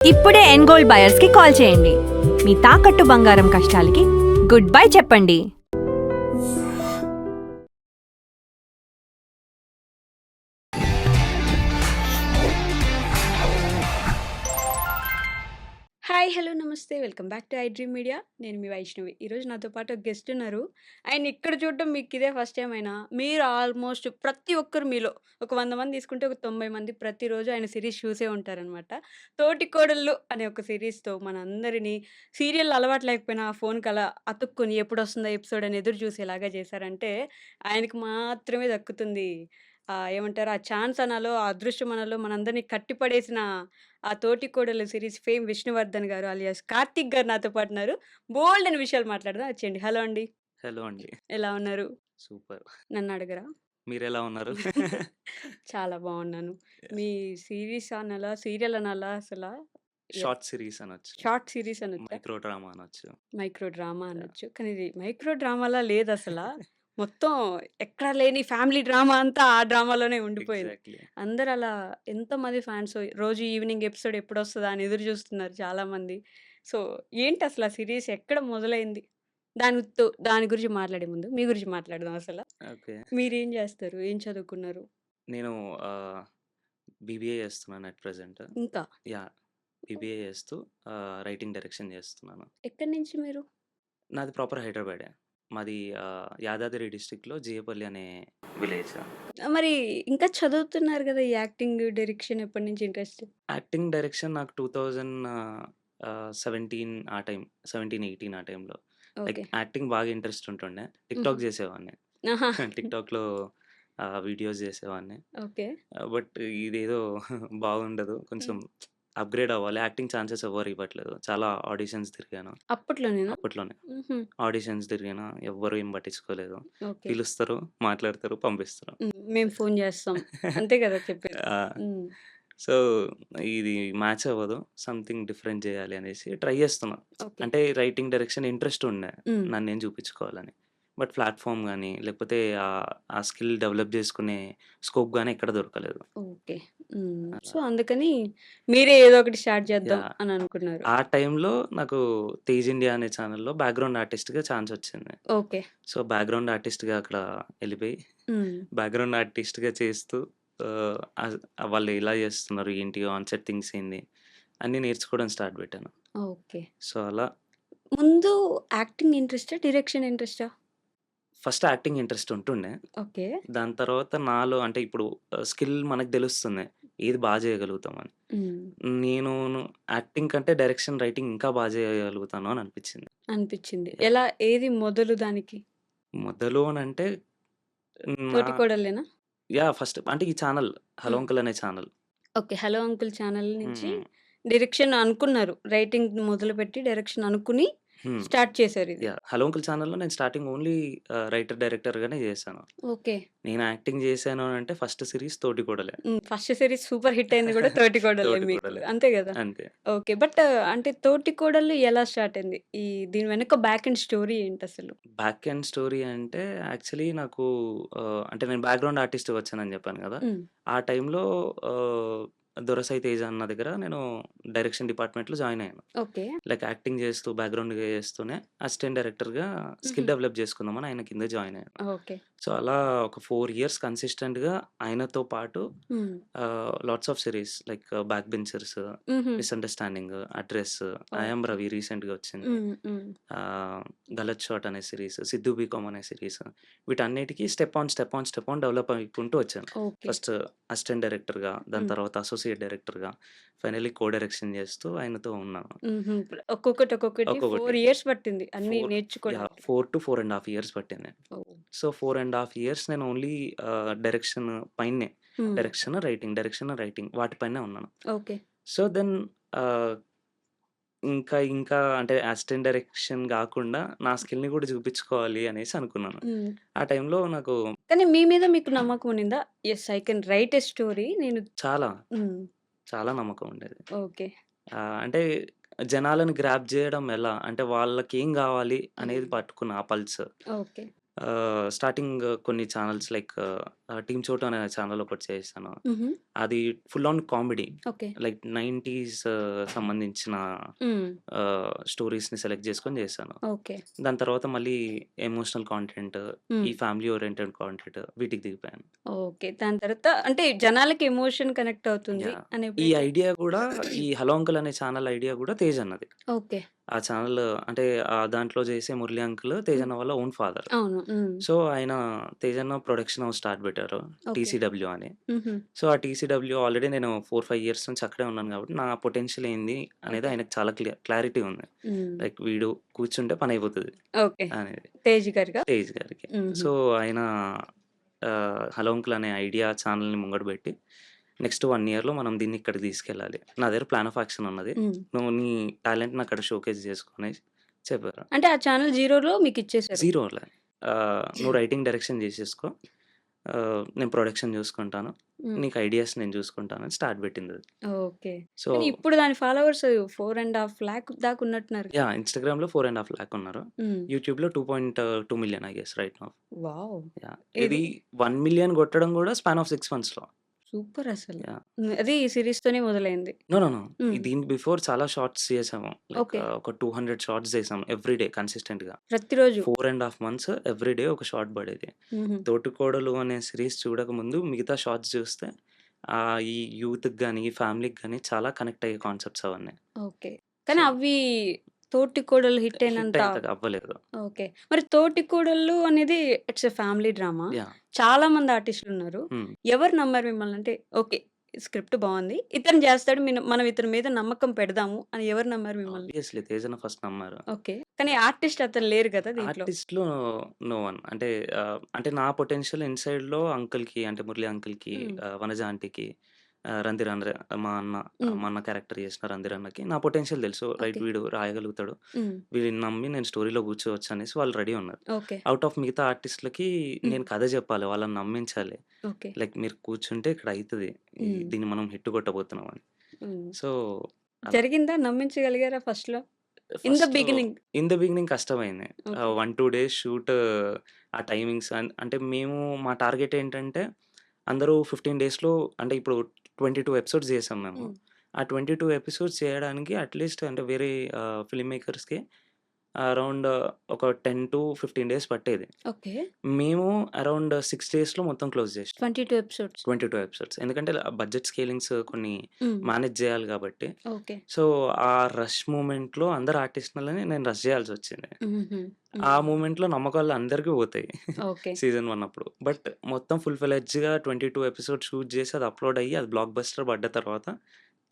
ఇప్పుడే ఎన్గోల్డ్ బయర్స్ కి కాల్ చేయండి. మీ తాకట్టు బంగారం కష్టాలకి గుడ్ బై చెప్పండి. హాయ్ హలో నమస్తే welcome back to I dream media. నేను మీ వైష్ణవి. ఈరోజు నాతో పాటు ఒక గెస్ట్ ఉన్నారు. ఆయన ఇక్కడ చూడటం మీకు ఇదే ఫస్ట్ టైం అయినా మీరు ఆల్మోస్ట్ ప్రతి ఒక్కరు మీలో ఒక 100 మంది తీసుకుంటే ఒక 90 మంది ప్రతిరోజు ఆయన సిరీస్ చూసే ఉంటారనమాట. తోటి కోడళ్ళు అనే ఒక సిరీస్తో మనందరినీ సీరియల్ అలవాటు లేకపోయినా ఆ ఫోన్కి అలా అతుక్కొని ఎప్పుడు వస్తుందో ఎపిసోడ్ అని ఎదురు చూసేలాగా చేశారంటే ఆయనకి మాత్రమే దక్కుతుంది. ఏమంటారు, ఆ ఛాన్స్ అనాలో ఆ అదృష్టం అనాలో మనందరినీ కట్టిపడేసిన ఆ 'తోటికోడలు' సీరీస్ ఫేమ్ విష్ణువర్ధన్ గారు అలియాస్ కార్తీక్ గారు నాతో పాటు ఉన్నారు. బోలెడన్ని విషయాలు మాట్లాడదాం. వచ్చేయండి. హలో అండి. హలో అండి. ఎలా ఉన్నారు? సూపర్. నన్ను అడగరా? మీరెలా ఉన్నారు? చాలా బాగున్నాను. యాహ్! మీ సీరీస్ అనాలా? సీరియల్ అనాలా అసలా? షార్ట్ సీరీస్ అనొచ్చు. షార్ట్ సీరీస్ అనొచ్చా? మైక్రో డ్రామా అనొచ్చు. Micro drama yeah! అనొచ్చు. కానీ ఇది మైక్రో డ్రామాలా లేదసల. మొత్తం ఎక్కడా లేని ఫ్యామిలీ డ్రామా అంతా ఆ డ్రామాలోనే ఉండిపోయింది. ఎగ్జాక్ట్‌లీ. అందరూ అలా ఎంతమంది ఫ్యాన్స్ రోజు ఈవినింగ్ ఎపిసోడ్ ఎప్పుడొస్తదా అని ఎదురు చూస్తున్నారు చాలామంది. సో, ఏంటసల ఆ సీరీస్ ఎక్కడ మొదలైంది? దాని గురించి మాట్లాడే ముందు మీ గురించి మాట్లాడదాం అసల. ఓకే. మీరేం జేస్తారు? ఏం చదువుకున్నారు? నేను బీబీఏ చేస్తున్నాను అట్ ప్రెజెంట్. ఇంకా యాహ్! బీబీఏ చేస్తూ రైటింగ్ డైరెక్షన్ చేస్తున్నాను. ఎక్కడి నుంచి మీరు? నాది ప్రాపర్ హైదరాబాదే. మాది యాదాద్రి డిస్ట్రిక్ట్‌లో జీయపల్లి అనే విలేజ్. మరి ఇంకా చదువుతున్నారు గదా! ఈ యాక్టింగ్, డైరెక్షన్ ఎప్పటి నుంచి ఇంట్రెస్ట్? యాక్టింగ్ డైరెక్షన్ నాకు 17 ఆ టైం 17, 18 ఆ టైంలో. Like okay. యాక్టింగ్ బాగా ఇంట్రెస్ట్ ఉంటుండే. హుహు. టిక్‌టాక్ చేసేవాడిని. ఆహా! టిక్‌టాక్‌లో వీడియోస్ చేసేవాడిని. ఓకే. బట్ ఇదేదో బాగుండదు. కొంచెం హ్మ్. అప్‌గ్రేడ్ అవ్వాలి. యాక్టింగ్ ఛాన్సెస్ ఎవ్వరు ఇవ్వట్లేదు. చాలా ఆడిషన్స్ తిరిగాను. అప్పట్లోనేనా? అప్పట్లోనే. హుహు. ఆడిషన్స్ తిరిగాను. ఎవ్వరు ఏం పట్టించుకోలేదు. ఓకే. పిలుస్తారు, మాట్లాడతారు, పంపిస్తారు. మేము ఫోను జేస్తాం. అంతే గదా చెప్పేది. ఆ! హ్మ్. సో, ఇది మ్యాచ్ అవ్వదు. సంథింగ్ డిఫరెంట్ చేయాలి అనేసి ట్రై చేస్తున్నా. ఓకే. అంటే రైటింగ్ డైరెక్షన్ ఇంట్రెస్ట్ ఉండే. హ్మ్. నన్నేం చూపించుకోవాలని. బట్ ప్లాట్‌ఫార్మ్ గాని, లేకపోతే ఆ స్కిల్ డెవలప్ చేసుకునే స్కోప్ గాని ఎక్కడ దొరకలేదు. ఓకే. హ్మ్. సో, అలా. అందుకని మీరే ఏదో ఒకటి స్టార్ట్ చేద్దాం యాహ్! అని అనుకున్నారు. ఆ టైంలో నాకు 'తేజ్ ఇండియా' అనే ఛానెల్‌లో బ్యాక్‌గ్రౌండ్ ఆర్టిస్ట్‌గా ఛాన్స్ వచ్చింది. ఓకే. సో, బ్యాక్‌గ్రౌండ్ ఆర్టిస్ట్‌గా అక్కడ ఎళ్ళిపోయి, హ్మ్. బ్యాక్‌గ్రౌండ్ ఆర్టిస్ట్‌గా చేస్తూ ఆహ్, వాళ్ళు ఎలా చేస్తున్నారు, ఏంటి ఆన్ సెట్ థింగ్స్ ఏంది, అన్నీ నేర్చుకోవడం స్టార్ట్ పెట్టాను. ఓకే. సో, అలా ముందు యాక్టింగ్ ఇంట్రెస్టా? డైరెక్షన్ ఇంట్రెస్టా? ఫస్ట్ యాక్టింగ్ ఇంట్రెస్ట్ ఉంటుండే. ఓకే. దాని తర్వాత నాలో అంటే ఇప్పుడు స్కిల్ మనకు తెలుస్తుంది. ఏది చేయగలుగుతామని. హ్మ్. నేను యాక్టింగ్ కంటే డైరెక్షన్, రైటింగ్ ఇంకా చేయగలుగుతాను అని అనిపించింది. అనిపిచ్చింది. యాహ్! ఎలా ఏది మొదలు దానికి? మొదలు అనంటే నా తోటికోడలేనా? యాహ్! ఫస్ట్ అంటే ఈ ఛానెల్ 'హలో హ్మ్. అంకుల్' అనే channel. Okay. 'Hello uncle' channel హ్మ్. నుంచి హ్మ్. డైరెక్షన్ అనుకున్నారు. రైటింగ్ మొదలుపెట్టి డైరెక్షన్ అనుకుని హ్మ్. స్టార్ట్ చేశారిది. యాహ్! 'హలో అంకుల్' ఛానెల్‌లో నేను స్టార్టింగ్ ఓన్లీ రైటర్, డైరెక్టర్‌గానే చేశాను. ఓకే. నేను యాక్టింగ్ చేశాను అనంటే first series 'Thotikodale'. First series super hit అయింది గూడా 'తోటికోడలే' మీకు. 'తోటికోడలే' అంతే గదా! అంతే. ఓకే. బట్ అంటే 'తోటికోడలు' ఎలా స్టార్ట్ అయింది? దీని వెనక బ్యాక్ ఎండ్ స్టోరీ ఏంటసలు? బ్యాక్ ఎండ్ స్టోరీ అంటే యాక్చువల్లీ నాకు అంటే నేను బ్యాక్‌గ్రౌండ్ ఆర్టిస్ట్‌గా వచ్చానని చెప్పాను కదా! హ్మ్. ఆ టైంలో ఆహ్, 'దొరసాయి తేజ' అన్న దగ్గర నేను డైరెక్షన్ డిపార్ట్‌మెంట్‌లో జాయిన్ అయ్యాను. ఓకే. లైక్ యాక్టింగ్ చేస్తూ బ్యాక్‌గ్రౌండ్‌గా చేస్తూనే అసిస్టెంట్ డైరెక్టర్‌గా హుహు. స్కిల్ డెవలప్ చేసుకుందామని ఆయన కింద జాయిన్ అయ్యాను. ఓకే. సో, అలా ఒక 4 ఇయర్స్ కన్సిస్టెంట్‌గా ఆయనతో పాటు hmm. Lots of series like 'back benchers', హుహు. 'Misunderstanding', 'address', 'I am okay. Ravi' రీసెంట్‌గా వచ్చింది. హ్మ్. హ్మ్. 'గలత్ షాట్' అనే సీరీస్, 'సిద్దు బీకామ్' అనే సీరీస్, వీటన్నిటికి స్టెప్ ఆన్ డెవలప్ అయికుంటూ వచ్చాను. ఓకే. ఫస్ట్ అసిస్టెంట్ డైరెక్టర్‌గా, దాని హ్మ్. తర్వాత అసోసియేట్ డైరెక్టర్‌గా, ఫైనల్లీ కో డైరెక్షన్ చేస్తూ ఆయనతో ఉన్నాను. హుహు. ఒక్కొక్కటి ఒక్కొక్కటి 4 ఇయర్స్ పట్టింది అన్నీ యాహ్! నేర్చుకోడానికి. 4-4 ½ ఇయర్స్ పట్టింది. ఓహ్! సో, 4 ½ ఇయర్స్ నేను ఓన్లీ డైరెక్షన్ పైనే. హ్మ్. డైరెక్షన్, రైటింగ్ వాటి పైనే ఉన్నాను. ఓకే. సో, దెన్ ఆహ్, ఇంకా అంటే అసిస్టెంట్ డైరెక్షన్ గాకుండా నా స్కిల్‌ని గూడా చూపించుకోవాలి అనేసి అనుకున్నాను. హ్మ్. ఆ టైంలో నాకు కానీ మీ మీద మీకు నమ్మకం ఉండిందా? Yes, I can write a story. నేను చాలా, హ్మ్. చాలా నమ్మకం ఉండేది. ఓకే. అంటే జనాలను గ్రాబ్ జేయడం ఎలా? అంటే వాళ్ళకేం గావాలి అనేది హ్మ్. పట్టుకున్న ఆ పల్స్. ఓకే. స్టార్టింగ్ కొన్ని ఛానెల్స్ లైక్ 'టీమ్ చోటు' అనే ఛానల్ ఒకటి చేశాను. హుహు. అది full on comedy. Okay. Like 90స్ సంబంధించిన హ్మ్. స్టోరీస్‌ని సెలెక్ట్ చేసుకొని చేశాను. ఓకే. దాని తర్వాత మళ్ళీ ఎమోషనల్ కాంటెంట్, హ్మ్. ఈ ఫ్యామిలీ ఓరియెంటెడ్ కాంటెంట్ వీటికి దిగిపోయాను. ఓకే. దాని తర్వాత అంటే జనాలకి ఎమోషన్ కనెక్ట్ అవుతుంది యాహ్! అని ఈ ఎప్పుడైతే ఐడియా గూడా ఈ 'హలో అంకుల్' అనే ఛానల్ ఐడియా గూడా తేజ్ అన్నది. ఓకే. ఆ ఛానల్ అంటే దాంట్లో చేసే మురళి అంకుల్ తేజ్ హ్మ్. అన్న వాళ్ళ ఓన్ ఫాదర్. అవును. హ్మ్. సో, ఆయన తేజ్ అన్న ప్రొడక్షన్ హౌస్ స్టార్ట్ పెట్టారు. ఓకే. టీసీడబ్ల్యూ అని. హుహు. సో, ఆ టీసీడబ్ల్యూ ఆల్రెడీ నేను 4, 5 ఇయర్స్ నుంచి అక్కడే ఉన్నాను కాబట్టి నా పొటెన్షియల్ ఏంది అనేది ఓకే. ఆయనకి చాలా క్లారిటీ ఉంది. హ్మ్. లైక్ వీడు కూర్చుంటే పనయిపోతది ఓకే. అనేది. తేజ్ గారిగా? తేజ్ గారికి. హుహు. సో, ఆయన 'హలో అంకుల్' అనే ఐడియా ఛానెల్‌ని ముంగట పెట్టి నెక్స్ట్ 1 ఇయర్‌లో మనం దీన్ని ఇక్కడికి తీసుకెళ్ళాలి. నా దగ్గర ప్లాన్ ఆఫ్ యాక్షన్ ఉన్నది. హ్మ్. నువ్వు నీ టాలెంట్‌ని అక్కడ షోకేస్ చేసుకో అనేసి చెప్పారు. అంటే ఆ ఛానెల్ జీరోలో మీకిచ్చేసారు. జీరోలే. నువ్వు రైటింగ్, డైరెక్షన్ చేసేసుకో. నేను ప్రొడక్షన్ చూసుకుంటాను. హ్మ్. నీకు ఐడియాస్ నేను చూసుకుంటాను అని స్టార్ట్ పెట్టిందది. ఓకే. సో, కానీ ఇప్పుడు దాని ఫాలోవర్స్ 4,50,000 దాకా ఉన్నట్టున్నారు. యాహ్! ఇన్‌స్టాగ్రామ్‌లో 4,50,000 లాక్ ఉన్నారు. హ్మ్. యూట్యూబ్‌లో 2.2 million I guess right now. Wow! Yeah! ఇది ఇది 1 మిలియన్ కొట్టడం కూడా స్పాన్ ఆఫ్ 6 మంత్స్‌లో. సూపర్ అసలు. యాహ్! హ్మ్. అది ఈ సీరీస్‌తోనే మొదలైంది. నో. నో. నో. హ్మ్. దీనికి బిఫోర్ చాలా షార్ట్స్ చేసాము. Like okay. ఒక 200 షార్ట్స్ చేసాం ఎవ్రీ డే కన్సిస్టెంట్‌గా. ప్రతిరోజు. 4 ½ మంత్స్ ఎవ్రీ డే ఒక షార్ట్ పడేది. హుహు. 'తోటికోడలు' అనే సీరీస్ చూడకముందు మిగతా షార్ట్స్ చూస్తే ఈ యూత్‌కి గాని, ఈ ఫ్యామిలీకి గాని చాలా కనెక్ట్ అయ్యే కాన్సెప్ట్స్ అవన్నీ. ఓకే. సో, కానీ అవి తోటికోడలు హిట్ హిట్ అయినంత అయ్యేంతగా అవ్వలేదు. ఓకే. మరి తోటికోడళ్ళు అనేది it's a family drama. Yeah! చాలా మంది ఆర్టిస్టులున్నారు. హ్మ్. ఎవరు నమ్మారు మిమ్మల్ని? అంటే ఓకే. స్క్రిప్ట్ బావుంది. ఇతను చేస్తాడు. మనం ఇతని మీద నమ్మకం పెడదాము అని ఎవరు నమ్మారు మిమ్మల్ని? ఆబ్వియస్‌లీ తేజన్న ఫస్ట్ నమ్మారు. ఓకే. కానీ ఆర్టిస్ట్ అతను లేరు గదా! దీంట్లో. ఆర్టిస్ట్‌లో నో వన్. అంటే నా పొటెన్షియల్ ఇన్‌సైడ్‌లో అంకుల్‌కి అంటే మురళి అంకుల్‌కి, హ్మ్. వనజ ఆంటీకి, రణధీర్ అన్న మా అన్న హ్మ్. మా అన్న క్యారెక్టర్ చేసిన రణధీర్ అన్నకి నా పొటెన్షియల్ తెలుసు. Right okay. వీడు రాయగలుగుతాడు. హ్మ్. వీడిని నమ్మి నేను స్టోరీలో కూర్చోవచ్చు అనేసి వాళ్ళు రెడీ ఉన్నారు. ఓకే. ఔట్ ఆఫ్ మిగతా ఆర్టిస్ట్‌లకి హ్మ్. నేను కథ చెప్పాలి. వాళ్ళని నమ్మించాలి. ఓకే. లైక్ మీరు కూర్చుంటే ఇక్కడ అయితది. హ్మ్. దీన్ని మనం హిట్ కొట్టబోతున్నాం అని. హ్మ్. సో, అలా. జరిగిందా? నమ్మించగలిగారా ఫస్ట్‌లో? ఇన్ ద ఫస్ట్‌లో బిగినింగ్. ఇన్ ద బిగినింగ్ కష్టమైంది. ఓకే. 1, 2 డేస్ షూట్ ఆ టైమింగ్స్ అంటే మేము మా టార్గెట్ ఏంటంటే అందరూ 15 డేస్‌లో అంటే ఇప్పుడు 22 ఎపిసోడ్స్ చేసాం మేము. హ్మ్. ఆ 22 ఎపిసోడ్స్ చేయడానికి అట్‌లీస్ట్ అంటే వేరే ఫిల్మ్ మేకర్స్‌కి అరౌండ్ ఒక 10-15 డేస్ పట్టేది. ఓకే. మేము అరౌండ్ 6 డేస్‌లో మొత్తం క్లోజ్ చేసాం. 22 ఎపిసోడ్స్. 22 ఎపిసోడ్స్. ఎందుకంటే బడ్జెట్ స్కేలింగ్స్ కొన్ని హ్మ్. మేనేజ్ చేయాలి కాబట్టి. ఓకే. సో, ఆ రష్ మూమెంట్‌లో అందరు ఆర్టిస్ట్‌లని నేను రష్ చేయాల్సొచ్చింది. హుహు. ఆ హ్మ్. మూమెంట్‌లో నమ్మకాలు అందరికి పోతాయి. ఓకే. సీజన్ 1 అప్పుడు. బట్ మొత్తం ఫుల్ ఫ్లెడ్జ్‌గా 22 ఎపిసోడ్స్ షూట్ చేసి అది అప్‌లోడ్ అయ్యి అది బ్లాక్ బస్టర్ పడ్డ తర్వాత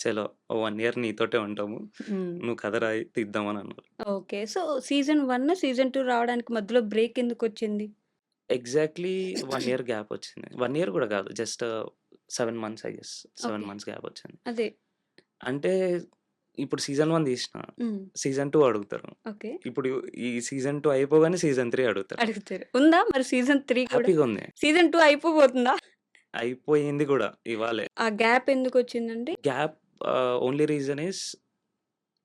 చలో ఓ 1 ఇయర్ నీతోటే ఉంటాము. హ్మ్. నువ్వు కథ రాయి తీద్దాం అని అన్నారు. ఓకే. సో, సీజన్ 1, సీజన్ 2 రావడానికి మధ్యలో బ్రేక్ ఎందుకొచ్చింది? ఎగ్జాక్ట్‌లీ 1 ఇయర్ గ్యాప్ వచ్చింది. 1 ఇయర్ కూడా కాదు. Just 7 months I guess. 7 okay. Months gap వచ్చింది. అదే. అంటే ఇప్పుడు సీజన్ 1 తీసిన. హ్మ్. సీజన్ 2 అడుగుతారు. ఓకే. ఇప్పుడు ఈ సీజన్ 2 అయిపోగానే సీజన్ 3 అడుగుతారు. అడుగుతారు. ఉందా మరి సీజన్ 3 కూడా? హ్యాపీగా ఉంది. సీజన్ 2 అయిపోబోతుందా? అయిపోయింది కూడా ఇవాళే. ఆ గ్యాప్ ఎందుకొచ్చిందండి? గ్యాప్ ఓన్లీ రీజన్ ఈస్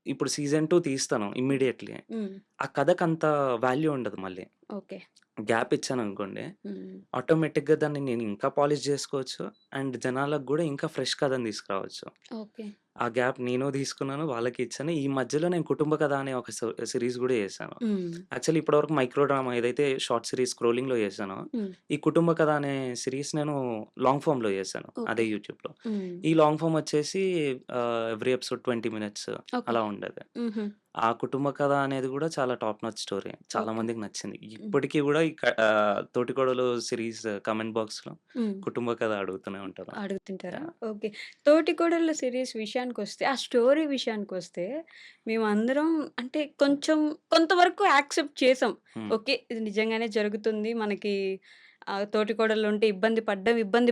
ఇప్పుడు సీజన్ 2 తీస్తాను ఇమ్మీడియేట్‌లీ. హ్మ్. ఆ కథకంత వాల్యూ ఉండదు మళ్ళీ. ఓకే. గ్యాప్ ఇచ్చాననుకోండి, హ్మ్. ఆటోమేటిక్‌గా దాన్ని నేను ఇంకా పాలిష్ జేసుకోవచ్చు. అండ్ జనాలకు గూడా ఇంకా ఫ్రెష్ కథని తీసుకురావచ్చు. ఓకే. ఆ గ్యాప్ నేను తీసుకున్నాను. వాళ్ళకి ఇచ్చాను. ఈ మధ్యలో నేను 'కుటుంబ కథ' అనే ఒక సీరీస్ గూడా చేశాను. హ్మ్. యాక్చువల్లీ ఇప్పటివరకు మైక్రో డ్రామా ఏదైతే షార్ట్ సీరీస్ స్క్రోలింగ్‌లో చేశానో, హ్మ్. ఈ 'కుటుంబ కథ' అనే సీరీస్ నేను లాంగ్ ఫార్మ్‌లో చేశాను. అదే ఓకే. యూట్యూబ్‌లో. హ్మ్. ఈ లాంగ్ ఫార్మ్ వచ్చేసి ఎవ్రీ ఎపిసోడ్ 20 మినిట్స్ ఓకే. అలా ఉండేది. హుహు. ఆ 'కుటుంబ కథ' అనేది గూడా చాలా టాప్ నాచ్ స్టోరీ. చాలా ఓకే. మందికి నచ్చింది. హ్మ్. ఇప్పటికి గూడా 'తోటికోడలు' సీరీస్ కామెంట్ బాక్స్‌లో హ్మ్. 'కుటుంబ కథ' అడుగుతూనే ఉంటారు. అడుగుతుంటారా? యాహ్! ఓకే. 'తోటికోడళ్ళ' సీరీస్ విషయానికొస్తే, ఆ స్టోరీ విషయానికొస్తే, మేమందరం అంటే కొంచెం కొంతవరకు యాక్సెప్ట్ చేసాం. హ్మ్. ఓకే. ఇది నిజంగానే జరుగుతుంది. మనకి తోటికోడళ్ళుంటే ఇబ్బంది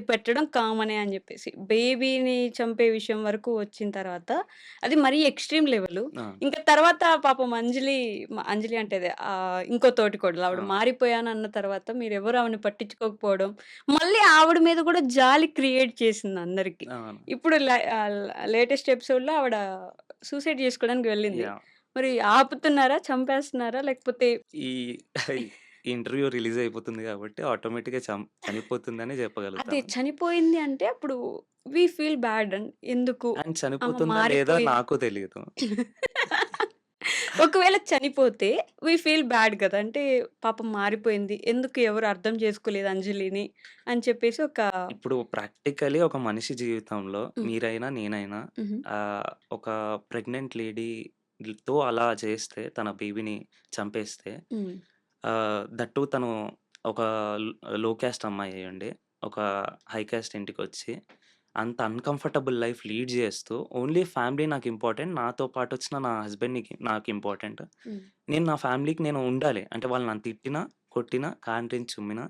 పెట్టడం కామనే అని జెప్పేసి. బేబీని చంపే విషయం వరకు వచ్చిన తర్వాత, అది మరీ ఎక్స్‌ట్రీమ్ లెవెలు. ఆ! ఇంకా తర్వాత పాపం అంజలి అంటే అదే ఇంకో తోటికోడలు ఆవిడ ఆ! మారిపోయానన్న తర్వాత మీరెవరు ఆమెని పట్టించుకోకపోవడం, మళ్ళీ ఆవిడ మీద కూడా జాలి క్రియేట్ చేసింది అందరికి. అవును. ఇప్పుడు లేటెస్ట్ ఎపిసోడ్‌లో ఆవిడ సూసైడ్ చేసుకోవడానికి వెళ్ళింది. యాహ్! మరి ఆపుతున్నారా? చంపేస్తున్నారా? లేకపోతే ఈ ఈ ఇంటర్వ్యూ రిలీజ్ అయిపోతుంది కాబట్టి ఆటోమేటిక్‌గా చనిపోతుందనే అదే చెప్పగలుగుతాను. చనిపోయింది అంటే అప్పుడు వి ఫీల్ బ్యాడ్ అండ్ ఎందుకు అండ్ ఆమె చనిపోతుందా లేదా మారిపోయింది. నాకు తెలీదు. ఒకవేళ చనిపోతే వి ఫీల్ బ్యాడ్ కదా! అంటే పాపం మారిపోయింది. ఎందుకు ఎవరు అర్థం చేసుకోలేదు అంజలిని అని చెప్పేసి ఒక ఇప్పుడు ప్రాక్టికల్లీ ఒక మనిషి జీవితంలో హ్మ్. మీరైనా, నేనైనా హుహు. ఒక ప్రెగ్నెంట్ లేడీతో అలా చేస్తే, తన బేబీని చంపేస్తే, హ్మ్. దట్ టూ తను ఒక లో క్యాస్ట్ అమ్మాయి అయ్యుండి, ఒక హై క్యాస్ట్ ఇంటికొచ్చి, అంత అన్‌కంఫర్టబుల్ లైఫ్ లీడ్ చేస్తూ, ఓన్లీ ఫ్యామిలీ నాకు ఇంపార్టెంట్. నాతో పాటొచ్చిన నా హస్బెండ్‌కి నాకు ఇంపార్టెంట్. హ్మ్. నేను నా ఫ్యామిలీకి నేను ఉండాలి. అంటే వాళ్ళు నన్ను తిట్టినా, కొట్టినా, కాండ్రించి చుమ్మినా,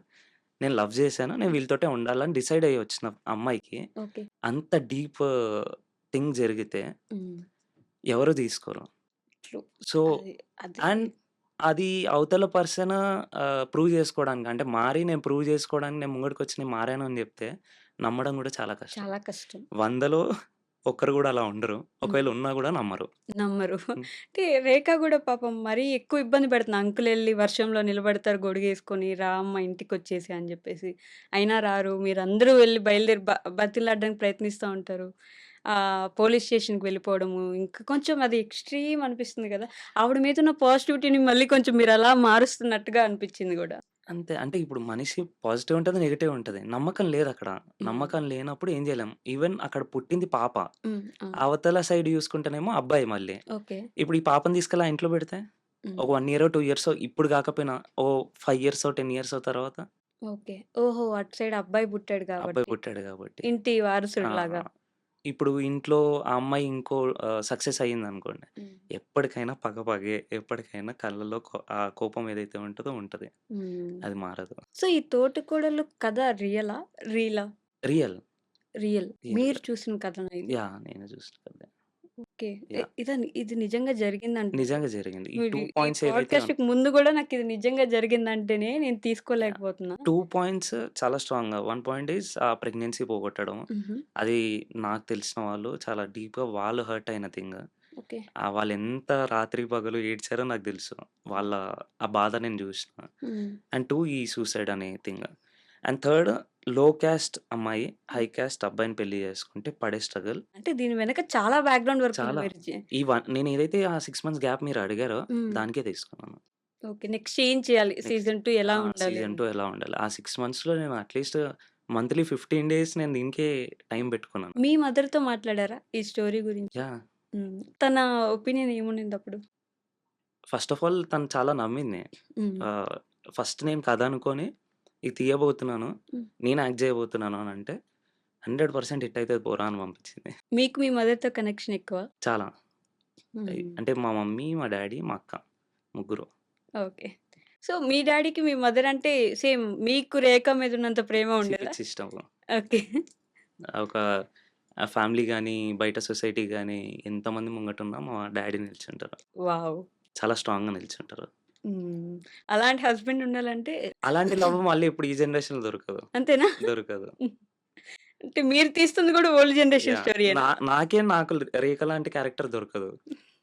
నేను లవ్ చేశాను. నేను వీళ్ళతోటే ఉండాలని డిసైడ్ అయ్యి వచ్చిన అమ్మాయికి ఓకే. అంత డీప్ థింగ్ జరిగితే హ్మ్. ఎవరు తీసుకోరు. ట్రూ. సో, అది అది అండ్ అది అవతల పర్సన్ ప్రూవ్ చేసుకోవడానికి అంటే నేను ప్రూవ్ చేసుకోవడానికి నేను ముంగటికొచ్చి నేను మారాను అని చెప్తే నమ్మడం కూడా చాలా కష్టం. చాలా కష్టం. 100లో ఒక్కరు కూడా అలా ఉండరు. హ్మ్. ఒకవేళ ఉన్నా కూడా నమ్మరు. నమ్మరు. హ్మ్. అంటే రేఖ గూడా పాపం మరీ ఎక్కువ ఇబ్బంది పెడుతుంది. అంకులెళ్లి వర్షంలో నిలబడతారు గొడుగేసుకొని, "రా అమ్మ ఇంటికొచ్చేసేయి" అని జెప్పేసి. అయినా రారు. మీరందరూ వెళ్లి బయలుదేరి బతిలాడడానికి ప్రయత్నిస్తా ఉంటారు. పోలీస్ స్టేషన్‌కి వెళ్ళిపోవడము, ఇంకా కొంచెం అది ఎక్స్‌ట్రీమ్ అనిపిస్తుంది గదా! ఆవిడ మీదున్న పాజిటివిటీని మళ్ళీ కొంచెం మీరలా మారుస్తున్నట్టుగా అనిపిచ్చింది గూడా. అంతే. అంటే ఇప్పుడు మనిషి పాజిటివ్ ఉంటది, నెగెటివ్ ఉంటది. నమ్మకం లేదక్కడ. హ్మ్. నమ్మకం లేనప్పుడు ఏం చేయలేం. ఈవెన్ అక్కడ పుట్టింది పాప. హ్మ్. ఆ! అవతల సైడ్ చూసుకుంటేనేమో అబ్బాయి మళ్ళీ. ఓకే. ఇప్పుడు ఈ పాపని తీసుకెళ్ళి ఆ ఇంట్లో పెడితే హ్మ్. ఒక 1 ఇయరో, 2 ఇయర్సో ఇప్పుడు కాకపోయినా ఓ 5 ఇయర్సో, 10 ఇయర్సో తర్వాత ఓకే. ఓహో! అటు సైడ్ అబ్బాయి పుట్టాడు అబ్బాయి కాబట్టి. పుట్టాడు కాబట్టి. ఇంటి ఆ! వారసుడిలాగా. ఇప్పుడు ఇంట్లో ఆ అమ్మాయి ఇంకో సక్సెస్ అయ్యిందనుకోండి. హ్మ్. ఎప్పటికైనా పగ పగే. ఎప్పటికైనా కళ్ళలో ఆ కోపం ఏదైతే ఉంటదో ఉంటది. హ్మ్. అది మారదు. సో, ఈ తోటికోడలు కథ రియలా? రీలా? రియల్. రియల్. రియల్. మీరు చూసిన కథనా ఇది? యాహ్! నేను చూసిన కథే. ఓకే. యాహ్! ఇది నిజంగా జరిగిందంటారు. నిజంగా జరిగింది. ఈ మీరు 2 ఈ పాయింట్స్ ఏవైతే పాడ్‌కాస్ట్‌కి ముందు గూడా నాకిది నిజంగా జరిగిందంటేనే నేను యాహ్! తీసుకోలేకపోతున్నా. 2 పాయింట్స్ చాలా స్ట్రాంగ్‌గా. 1 పాయింట్ ఈస్ ఆ ప్రెగ్నెన్సీ పోగొట్టడం. హుహు. అది నాకు తెలిసిన వాళ్ళు చాలా డీప్‌గా వాళ్ళు హర్ట్ అయిన థింగ్. ఓకే. వాళ్ళెంత రాత్రి పగలు ఏడ్చారో నాకు తెలుసు. వాళ్ళ ఆ బాధ నేను జూషిన. హ్మ్. అండ్ 2 ఈ సూసైడ్ అనే థింగ్. అండ్ థర్డ్ లో క్యాస్ట్ అమ్మాయి హై హ్మ్. క్యాస్ట్ అబ్బాయిని పెళ్లి చేసుకుంటే పడే స్ట్రగల్ అంటే దీని వెనక చాలా బ్యాక్‌గ్రౌండ్ వర్క్ ఉంది చాలా. మీరు నేనేదైతే ఆ 6 మంత్స్ గ్యాప్ మీరు అడిగారో హ్మ్. దానికే తీసుకున్నాను. ఓకే. నెక్స్ట్ ఏం చేయాలి? నెక్స్ట్ సీజన్ 2 ఎలా ఉండాలి సీజన్ అని. 2 ఎలా ఉండాలి? ఆ 6 మంత్స్‌లో నేను అట్‌లీస్ట్ మంత్లీ 15 డేస్ నేను దీనికే టైం పెట్టుకున్నాను. మీ మదర్‌తో మాట్లాడారా ఈ స్టోరీ గురించి? యాహ్! హ్మ్. తన ఒపీనియన్ ఏముండిందప్పుడు? ఫస్ట్ ఆఫ్ ఆల్ తను చాలా నమ్మింది. హ్మ్. ఆహ్, ఫస్ట్ నేను కథ అనుకోని ఇది తీయబోతున్నాను. హ్మ్. నేను యాక్ట్ చేయబోతున్నాను అనంటే 100% హిట్ అయితది పోరా అని పంపించింది. మీకు మీ మదర్‌తో కనెక్షన్ ఎక్కువ? చాలా. హ్మ్. అంటే మా మమ్మీ, మా డ్యాడీ, మా అక్క ముగ్గురు. ఓకే. సో, మీ డ్యాడీకి మీ మదర్ అంటే సేమ్ మీకు రేఖ మీద ఉన్నంత ప్రేమ పిచ్చి ఉండేదా? పిచ్చి ఇష్టము. ఓకే. ఒక ఫ్యామిలీ గాని, బయట సొసైటీ గాని ఎంతమంది ముంగటున్నా మా డ్యాడీ నిల్చుంటారు. వావ్! చాలా స్ట్రాంగ్‌గా నిల్చుంటారు. హ్మ్. అలాంటి హస్బెండ్ ఉండాలంటే అలాంటి లవ్ మళ్ళీ ఇప్పుడు ఈ జనరేషన్‌లో దొరకదు. అంతేనా? దొరకదు. అంటే మీరు తీస్తుంది గూడా ఓల్డ్ జనరేషన్ యాహ్! స్టోరీయేనా? నాకు 'రేఖ' లాంటి క్యారెక్టర్ దొరకదు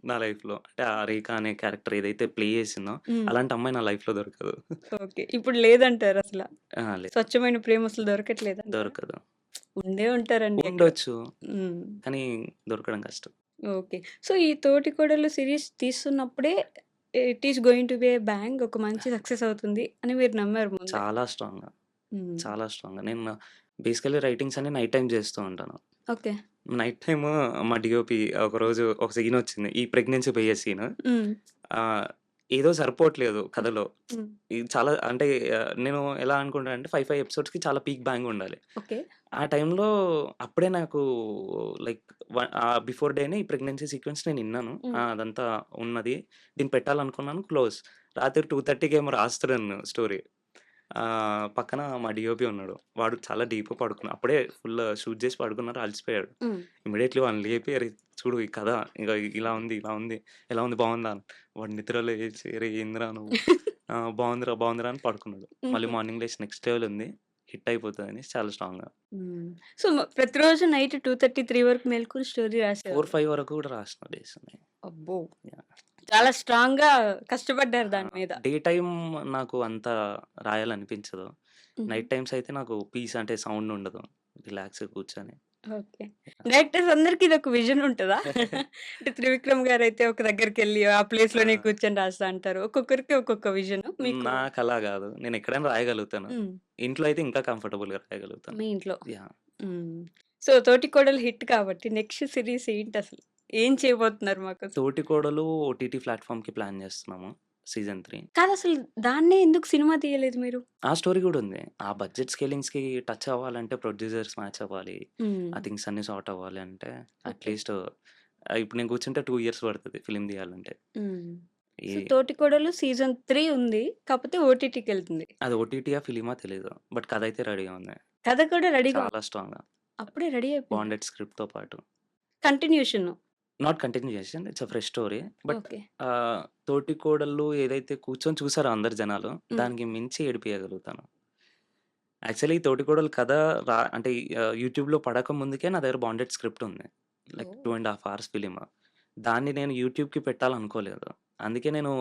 నా లైఫ్‌లో. అంటే ఆ 'రేఖ' అనే క్యారెక్టర్ ఏదైతే ప్లే చేసిందో హ్మ్. అలాంటి అమ్మాయి నా లైఫ్‌లో దొరకదు. ఓకే. ఇప్పుడు లేదంటారసల. అహా! లేదు. స్వచ్ఛమైన ప్రేమ అసలు దొరకట్లేదంటారా? దొరకదు. ఉండే ఉంటారండి ఎక్కడో. ఉండొచ్చు. హ్మ్. కానీ దొరకడం కష్టం. ఓకే. సో, ఈ 'తోటికోడలు' సీరీస్ తీస్తున్నప్పుడే it is going to be a bang ఒక మంచి సక్సెస్ అవుతుంది అని మీరు నమ్మారు ముందే. చాలా స్ట్రాంగ్‌గా. హ్మ్. చాలా స్ట్రాంగ్‌గా. నేను బేసికల్లీ రైటింగ్స్ అన్ని నైట్ టైమ్ చేస్తూ ఉంటాను. ఓకే. నైట్ టైమ్ మా డీఓపీ ఒకరోజు ఒక సీనొచ్చింది. ఈ ప్రెగ్నెన్సీ పోయే సీన్. హ్మ్. ఆహ్, ఏదో సరిపోవట్లేదు కథలో. హ్మ్. ఇది చాలా అంటే నేను ఎలా అనుకుంటానంటే 5 ఎపిసోడ్స్‌కి చాలా పీక్ బ్యాంగ్ ఉండాలి. ఓకే. ఆ టైంలో అప్పుడే నాకు లైక్ బిఫోర్ డేనే ఈ ప్రెగ్నెన్సీ సీక్వెన్స్ నేను ఇన్నాను. హ్మ్. అదంతా ఉన్నది. దీన్ని పెట్టాలనుకున్నాను. క్లోజ్. రాత్రి 2:30కి రాస్తున్నాను స్టోరీ. పక్కన మా డీఓపీ ఉన్నాడు. వాడు చాలా డీప్‌గా పడుకున్నాడు. అప్పుడే ఫుల్ షూట్ చేసి పడుకున్నారు. అలసిపోయాడు. హ్మ్. ఇమ్మీడియేట్‌లీ వాడిని లేపి "అరేయ్! చూడు ఈ కథ ఇగ ఇలా ఉంది, ఇలా ఉంది. ఎలా ఉంది బావుందా?" అని. వాడు నిద్రలో లేచి "అరేయ్! ఏందిరా నువ్వు?" బావుందిరా, బావుందిరా" అని పడుకున్నాడు. మళ్ళీ హుహు. మార్నింగ్ లేసి నెక్స్ట్ లెవెల్ ఉంది. హిట్ అయిపోతదనేసి చాలా స్ట్రాంగ్‌గా హ్మ్. సో, ప్రతిరోజు నైట్ 2:30, 3 వరకు మేలుకొని స్టోరీ 4, రాసేవాళ్ళు. 5 వరకు కూడా రాసిన డేస్ ఉన్నాయి. అబ్బో! యాహ్! చాలా స్ట్రాంగ్‌గా కష్టపడ్డారు దాని మీద. డే టైమ్ నాకు అంత రాయాలనిపించదు. హుహు. నైట్ టైమ్స్ అయితే నాకు పీస్ అంటే సౌండ్ ఉండదు. రిలాక్స్‌గా కూర్చొని. ఓకే. యాహ్! డైరెక్టర్స్ అందరికి ఇదొక విజన్ ఉంటదా? అంటే త్రివిక్రమ్ గారైతే ఒక దగ్గరికెళ్ళి ఆ ప్లేస్‌లోనే ఆ! కూర్చొని రాస్తా అంటారు. ఒక్కొక్కరికి ఒక్కొక్క విజన్. మీకు నాకలా గాదు. నేనెక్కడైనా రాయగలుగుతాను. హ్మ్. ఇంట్లో అయితే ఇంకా కంఫర్టబుల్‌గా రాయగలుగుతాను. మీ ఇంట్లో. యాహ్! హ్మ్. సో, 'తోటికోడలు' హిట్ కాబట్టి నెక్స్ట్ సీరీస్ ఏంటసలు? ఏం చేయబోతున్నారు మాకోసం? 'తోటికోడలు' ఓటీటీ ప్లాట్‌ఫార్మ్‌కి ప్లాన్ జేస్తున్నాము. సీజన్ 3. కాదసలు దాన్నే ఎందుకు సినిమా తీయలేదు మీరు? ఆ స్టోరీ గూడా ఉంది. ఆ బడ్జెట్ స్కేలింగ్స్‌కి టచ్ అవ్వాలంటే ప్రొడ్యూసర్స్ మ్యాచ్ అవ్వాలి. హ్మ్. ఆ థింగ్స్ అన్నీ సార్ట్ అవ్వాలి అంటే ఓకే. అట్‌లీస్ట్ ఇప్పుడు నేను కూర్చుంటే 2 ఇయర్స్ పడతది ఫిల్మ్ తీయాలంటే. హ్మ్. ఈ సో, 'తోటికోడలు' సీజన్ 3 ఉంది. కాపోతే ఓటీటీకెళ్తుంది. అది ఓటీటీయా, ఫిల్మా తెలీదు. బట్ కథ అయితే రెడీగా ఉంది. కథ కూడా రెడీగా చాలా స్ట్రాంగ్‌గా. అప్పుడే రెడీ అయిపోయిందా? బాండెడ్ స్క్రిప్ట్‌తో పాటు. Continuation. Not continuation. It's a fresh story. But okay. 'Thotikodallu' ఏదైతే కూర్చొని చూసారో అందరు జనాలు, హ్మ్. దానికి మించి ఏడిపియగలుగుతాను. యాక్చువల్లీ 'తోటికోడలు' కథ అంటే యూట్యూబ్‌లో పడక ముందుకే నా దగ్గర బాండెడ్ స్క్రిప్ట్ ఉంది. లైక్ ఓహ్! 2 ½ అవర్స్ ఫిల్మ్. దాన్ని నేను యూట్యూబ్‌కి పెట్టాలనుకోలేదు. అందుకే నేను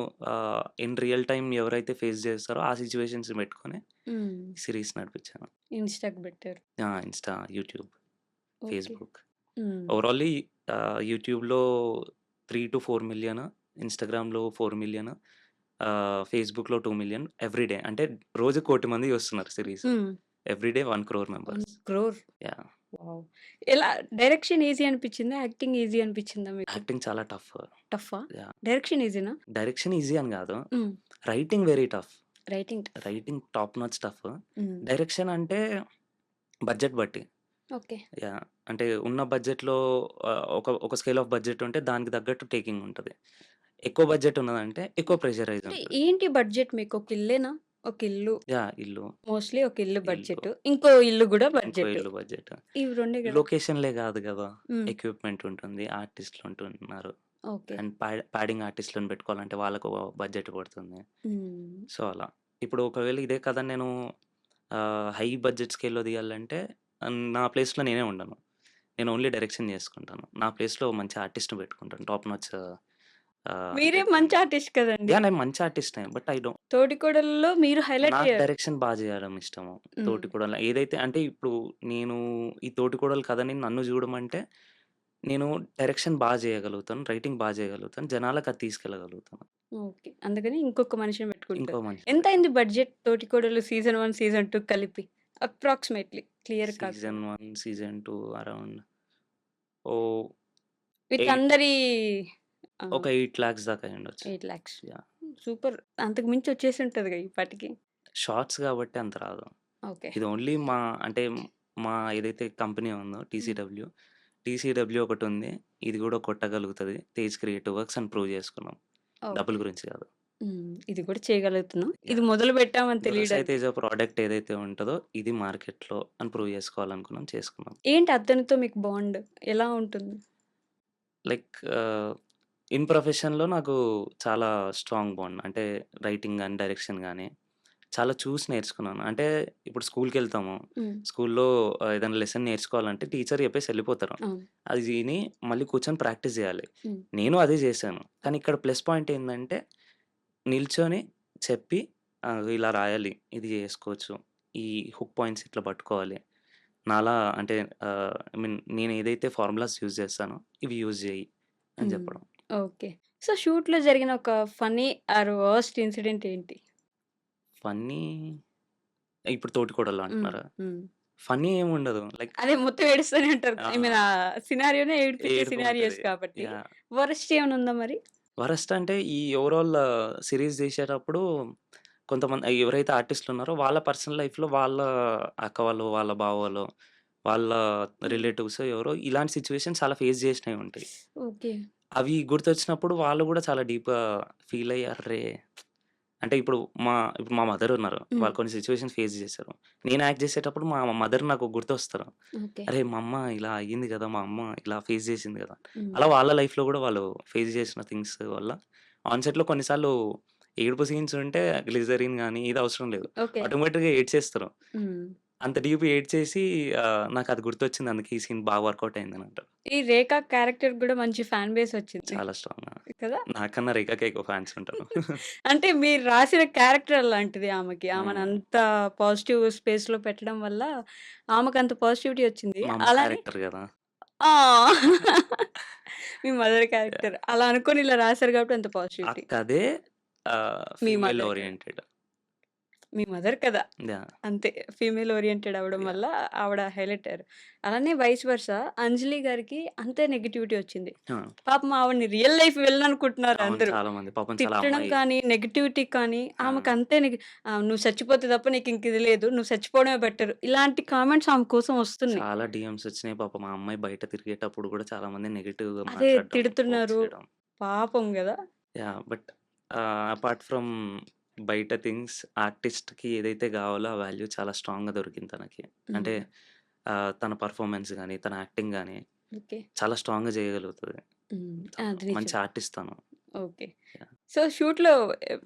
ఇన్ రియల్ టైమ్ ఎవరైతే ఫేస్ చేస్తారో ఆ సిట్యుయేషన్స్‌ని పెట్టుకొని హ్మ్. సీరీస్ నడిపించాను. ఇన్‌స్టాకి పెట్టారు. Insta, YouTube, okay. ఫేస్‌బుక్. హ్మ్. ఓవరాల్లీ యూట్యూబ్‌లో 3-4 మిలియన్, ఇన్‌స్టాగ్రామ్‌లో 4 మిలియన్, ఫేస్‌బుక్‌లో 2 మిలియన్ ఎవ్రీ డే. అంటే రోజుకి 1,00,00,000 మంది చూస్తున్నారు series. Hmm. Every day 1,00,00,000 members. 1,00,00,000 yeah! Wow! ఎలా డైరెక్షన్ ఈజీ అనిపిచ్చిందా? యాక్టింగ్ ఈజీ అనిపిచ్చిందా మీకు? యాక్టింగ్ చాలా టఫ్. టఫా? యాహ్! డైరెక్షన్ ఈజీనా? డైరెక్షన్ ఈజీ అని గాదు. Hmm. Writing very tough. Writing tough. Writing top notch tough. Hmm. Direction అంటే బడ్జెట్ బట్టి. ఓకే. యాహ్! అంటే ఉన్న బడ్జెట్‌లో ఒక స్కేల్ ఆఫ్ బడ్జెట్ ఉంటే దానికి తగ్గట్టు టేకింగ్ ఉంటది. ఎక్కువ బడ్జెట్ ఉన్నదంటే ఎక్కువ ప్రెషరైజ్ అంటే ఉంటది. ఏంటి బడ్జెట్ మీకు? ఒక ఇల్లేనా? ఒక ఇల్లు యాహ్! ఇల్లు, మోస్ట్‌లీ ఒక ఇల్లు ఇల్లు, బడ్జెట్. ఇంకో ఇల్లు గూడా ఇంకో బడ్జెట్. ఇల్లు బడ్జెట్. ఇవి 2 గదా! లొకేషన్‌లే గాదు గదా! హ్మ్. ఎక్విప్‌మెంట్ ఉంటుంది. ఆర్టిస్ట్‌లు ఉంటున్నారు. ఓకే. అండ్ ప్యాడింగ్ ఆర్టిస్ట్‌లను పెట్టుకోవాలంటే వాళ్ళకు బడ్జెట్ పడుతుంది. హ్మ్. సో, అలా. ఇప్పుడు ఒకవేళ ఇదే కథ నేను హై బడ్జెట్ స్కేల్‌లో తీయాలంటే నా ప్లేస్‌లో నేనే ఉండను. నేను ఓన్లీ డైరెక్షన్ చేసుకుంటాను. నా ప్లేస్‌లో మంచి ఆర్టిస్ట్‌ని పెట్టుకుంటాను. టాప్ నాచ్ అంటే మీరే మంచి ఆర్టిస్ట్ కదండీ! నేను మంచి ఆర్టిస్ట్‌నే. బట్ ఐ డోంట్ 'తోటికోడలులో' మీరు హైలైట్ నాకు అయ్యారు. డైరెక్షన్ చేయడం ఇష్టము. హ్మ్. 'తోటికోడలు' ఏదైతే అంటే ఇప్పుడు నేను ఈ 'తోటికోడలు' కథని నన్ను చూడమంటే నేను డైరెక్షన్ చేయగలుగుతాను. రైటింగ్ చేయగలుగుతాను. జనాలకు అది తీసుకెళ్ళగలుగుతాను. ఓకే. అందుకని ఇంకొక మనిషిని ఇంకో పెట్టుకుంటారు. మనిషిని ఎంతయింది పెట్టుకుంటాను. బడ్జెట్ 'తోటికోడలు' సీజన్ 1, సీజన్ 2 కలిపి? అప్రాక్సిమేట్‌లీ క్లియర్ సీజన్ కాకపోయినా. 1, సీజన్ 2 అరౌండ్ ఓహ్! విత్ 8 అందరి ఒక ఆహ్, 8,00,000 దాకా అయ్యుండొచ్చు. 8,00,000 యాహ్! సూపర్. అంతకు మించి వచ్చేసి ఉంటదిగా ఈ పాటికి. షార్ట్స్ కాబట్టి అంత రాదు. ఓకే. ఇది ఓన్లీ అంటే మా ఏదైతే కంపెనీ ఉందో హ్మ్. టీసీడబ్ల్యూ ఒకటుంది. ఇది గూడా కొట్టగలుగుతది. తేజ్ క్రియేటివ్ వర్క్స్ అని ప్రూవ్ చేసుకున్నాం. డబ్బుల ఓకే. గురించి గాదు. హ్మ్. ఇది కూడా చేయగలుగుతున్నాం. ఇది యాహ్! మొదలు పెట్టామని 'భరోసా తెలియడానికి. తేజ' ప్రొడక్ట్ ఏదైతే ఉంటదో ఇది మార్కెట్‌లో అని ప్రూవ్ చేసుకోవాలనుకున్నాం. చేసుకున్నాం. ఏంటి అతనితో మీకు బాండ్? ఎలా ఉంటుంది? లైక్ ఇన్ ప్రొఫెషన్‌లో నాకు చాలా స్ట్రాంగ్ బాండ్. అంటే రైటింగ్ గాని, డైరెక్షన్ గాని చాలా చూసి నేర్చుకున్నాను. అంటే ఇప్పుడు స్కూల్‌కెళ్తాము. హ్మ్. స్కూల్‌లో ఏదైనా లెసన్ నేర్చుకోవాలంటే టీచర్ చెప్పేసి ఎళ్ళిపోతారు. అవును. అది విని మళ్ళీ కూర్చొని ప్రాక్టీస్ జేయాలి. హ్మ్. నేను అదే జేశాను. కానీ ఇక్కడ ప్లస్ పాయింట్ ఏందంటే నిల్చొని చెప్పి ఇలా రాయాలి. ఇది జేసుకోవచ్చు. ఈ హుక్ పాయింట్స్ ఇట్లా పట్టుకోవాలి. నాలా అంటే ఐ మీన్ నేను ఏదైతే ఫార్ములాస్ యూజ్ చేస్తానో ఇవి యూజ్ చెయ్యి అని హ్మ్. చెప్పడం. ఓకే. సో, షూట్‌లో జరిగిన ఒక ఫన్నీ ఆర్ వరస్ట్ ఇన్సిడెంట్ ఏంటి? ఫన్నీ ఇప్పుడు 'తోటికోడల్లో' హ్మ్. అంటున్నారా? హ్మ్. ఫన్నీ ఏముండదు. లైక్ అదే మొత్తం ఏడుస్తూనే ఉంటారు. ఐ మీన్ ఆ! సినారియోనే ఏడిపించే ఏడుపు సినారియోస్ ఉంటది. కాబట్టి. యాహ్! వరస్ట్ ఏమైనా ఉందా మరి? వరస్ట్ అంటే ఈ ఓవరాల్ సీరీస్ తీసేటప్పుడు కొంతమంది ఎవరైతే ఆర్టిస్ట్‌లు ఉన్నారో వాళ్ళ పర్సనల్ లైఫ్‌లో వాళ్ళ అక్క వాళ్ళు, వాళ్ళ బావ వాళ్ళు, వాళ్ళ హ్మ్. రిలేటివ్స్ ఎవరో ఇలాంటి సిట్యుయేషన్స్ చాలా ఫేస్ చేసినవి ఉంటాయి. ఓకే. అవి గుర్తొచ్చినప్పుడు వాళ్ళు గూడా చాలా డీప్‌గా ఫీల్ అయ్యి అర్రే! అంటే ఇప్పుడు మా మదర్ ఉన్నారు. హ్మ్. వాళ్ళు కొన్ని సిట్యుయేషన్స్ ఫేస్ చేశారు. నేను యాక్ట్ చేసేటప్పుడు మా మదర్ నాకు గుర్తొస్తారు. ఓకే. అరే! మా అమ్మ ఇలా అయ్యింది గదా! మా అమ్మ ఇలా ఫేస్ చేసింది గదా! హ్మ్. అలా వాళ్ళ లైఫ్‌లో గూడా వాళ్ళు ఫేస్ చేసిన థింగ్స్ వల్ల ఆన్ సెట్‌లో కొన్నిసార్లు ఏడుపు సీన్స్ ఉంటే గ్లిజరిన్ గాని ఇది అవసరం లేదు. ఓకే. ఆటోమేటిక్‌గా ఏడ్చేస్తారు. హ్మ్. అంత డీప్ ఏడ్చేసి నాకది గుర్తొచ్చింది. అందుకే ఈ సీన్ బాగా వర్కౌట్ అయిందనంట. ఈ 'రేఖ' క్యారెక్టర్‌కి గూడా మంచి ఫ్యాన్ బేస్ వచ్చింది చాలా స్ట్రాంగ్‌గా. కదా! నాకన్నా రేఖకే ఎక్కువ ఫ్యాన్స్ ఉంటారు. అంటే మీరు రాసిన క్యారెక్టర్ అలాంటిది ఆమెకి. ఆమెను హ్మ్. అంత పాజిటివ్ స్పేస్‌లో పెట్టడం వల్ల ఆమెకంత పాజిటివిటీ వచ్చింది. మా అమ్మ అలానే క్యారెక్టర్ గదా! ఆ! మీ మదర్ క్యారెక్టర్. అలా అనుకోని ఇలా రాసారు కాబట్టి అంత ఆ పాజిటివిటీ. కథే మీ ఫీమేల్ మదర్ కదా! ఓరియెంటెడ్. మీ మదర్ కదా! యాహ్! అంతే. ఫీమేల్ ఓరియెంటెడ్ అవ్వడం యాహ్! వల్ల ఆవిడ హైలైట్ అయ్యారు. అలానే వైస్ వర్సా అంజలి గారికి అంతే నెగటివిటీ వచ్చింది. ఆ! పాపం ఆవిడని రియల్ లైఫ్ విలన్ అనుకుంటున్నారు అవును. అందరూ. చాలా మంది. పాపం చాలా తిట్టడం అమ్మాయి. కానీ, నెగటివిటీ కానీ ఆ! ఆమెకు అంతే "నువ్వు చచ్చిపోతే తప్ప నీకింక ఇది లేదు. నువ్వు చచ్చిపోవడమే బెటర్." ఇలాంటి కామెంట్స్ ఆమె కోసం వస్తున్నాయి. చాలా డీఎమ్స్ వచ్చినాయి. పాపం ఆ అమ్మాయి బయట తిరిగేటప్పుడు గూడా చాలా మంది నెగెటివ్‌గా అదే మాట్లాడడం, పోస్ట్ తిడుతున్నారు. చేయడం. పాపం గదా! యాహ్! బట్ అపార్ట్ ఫ్రమ్ బయట థింగ్స్ ఆర్టిస్ట్‌కి ఏదైతే గావాలో ఆ వాల్యూ చాలా స్ట్రాంగ్‌గా దొరికింది తనకి. అంటే హ్మ్. తన పెర్ఫార్మన్స్ గాని, తన యాక్టింగ్ గాని ఓకే. చాలా స్ట్రాంగ్‌గా చేయగలుగుతది. హ్మ్. తను అది మంచి నిజం. ఆర్టిస్ట్ తను. ఓకే. యాహ్! సో, షూట్‌లో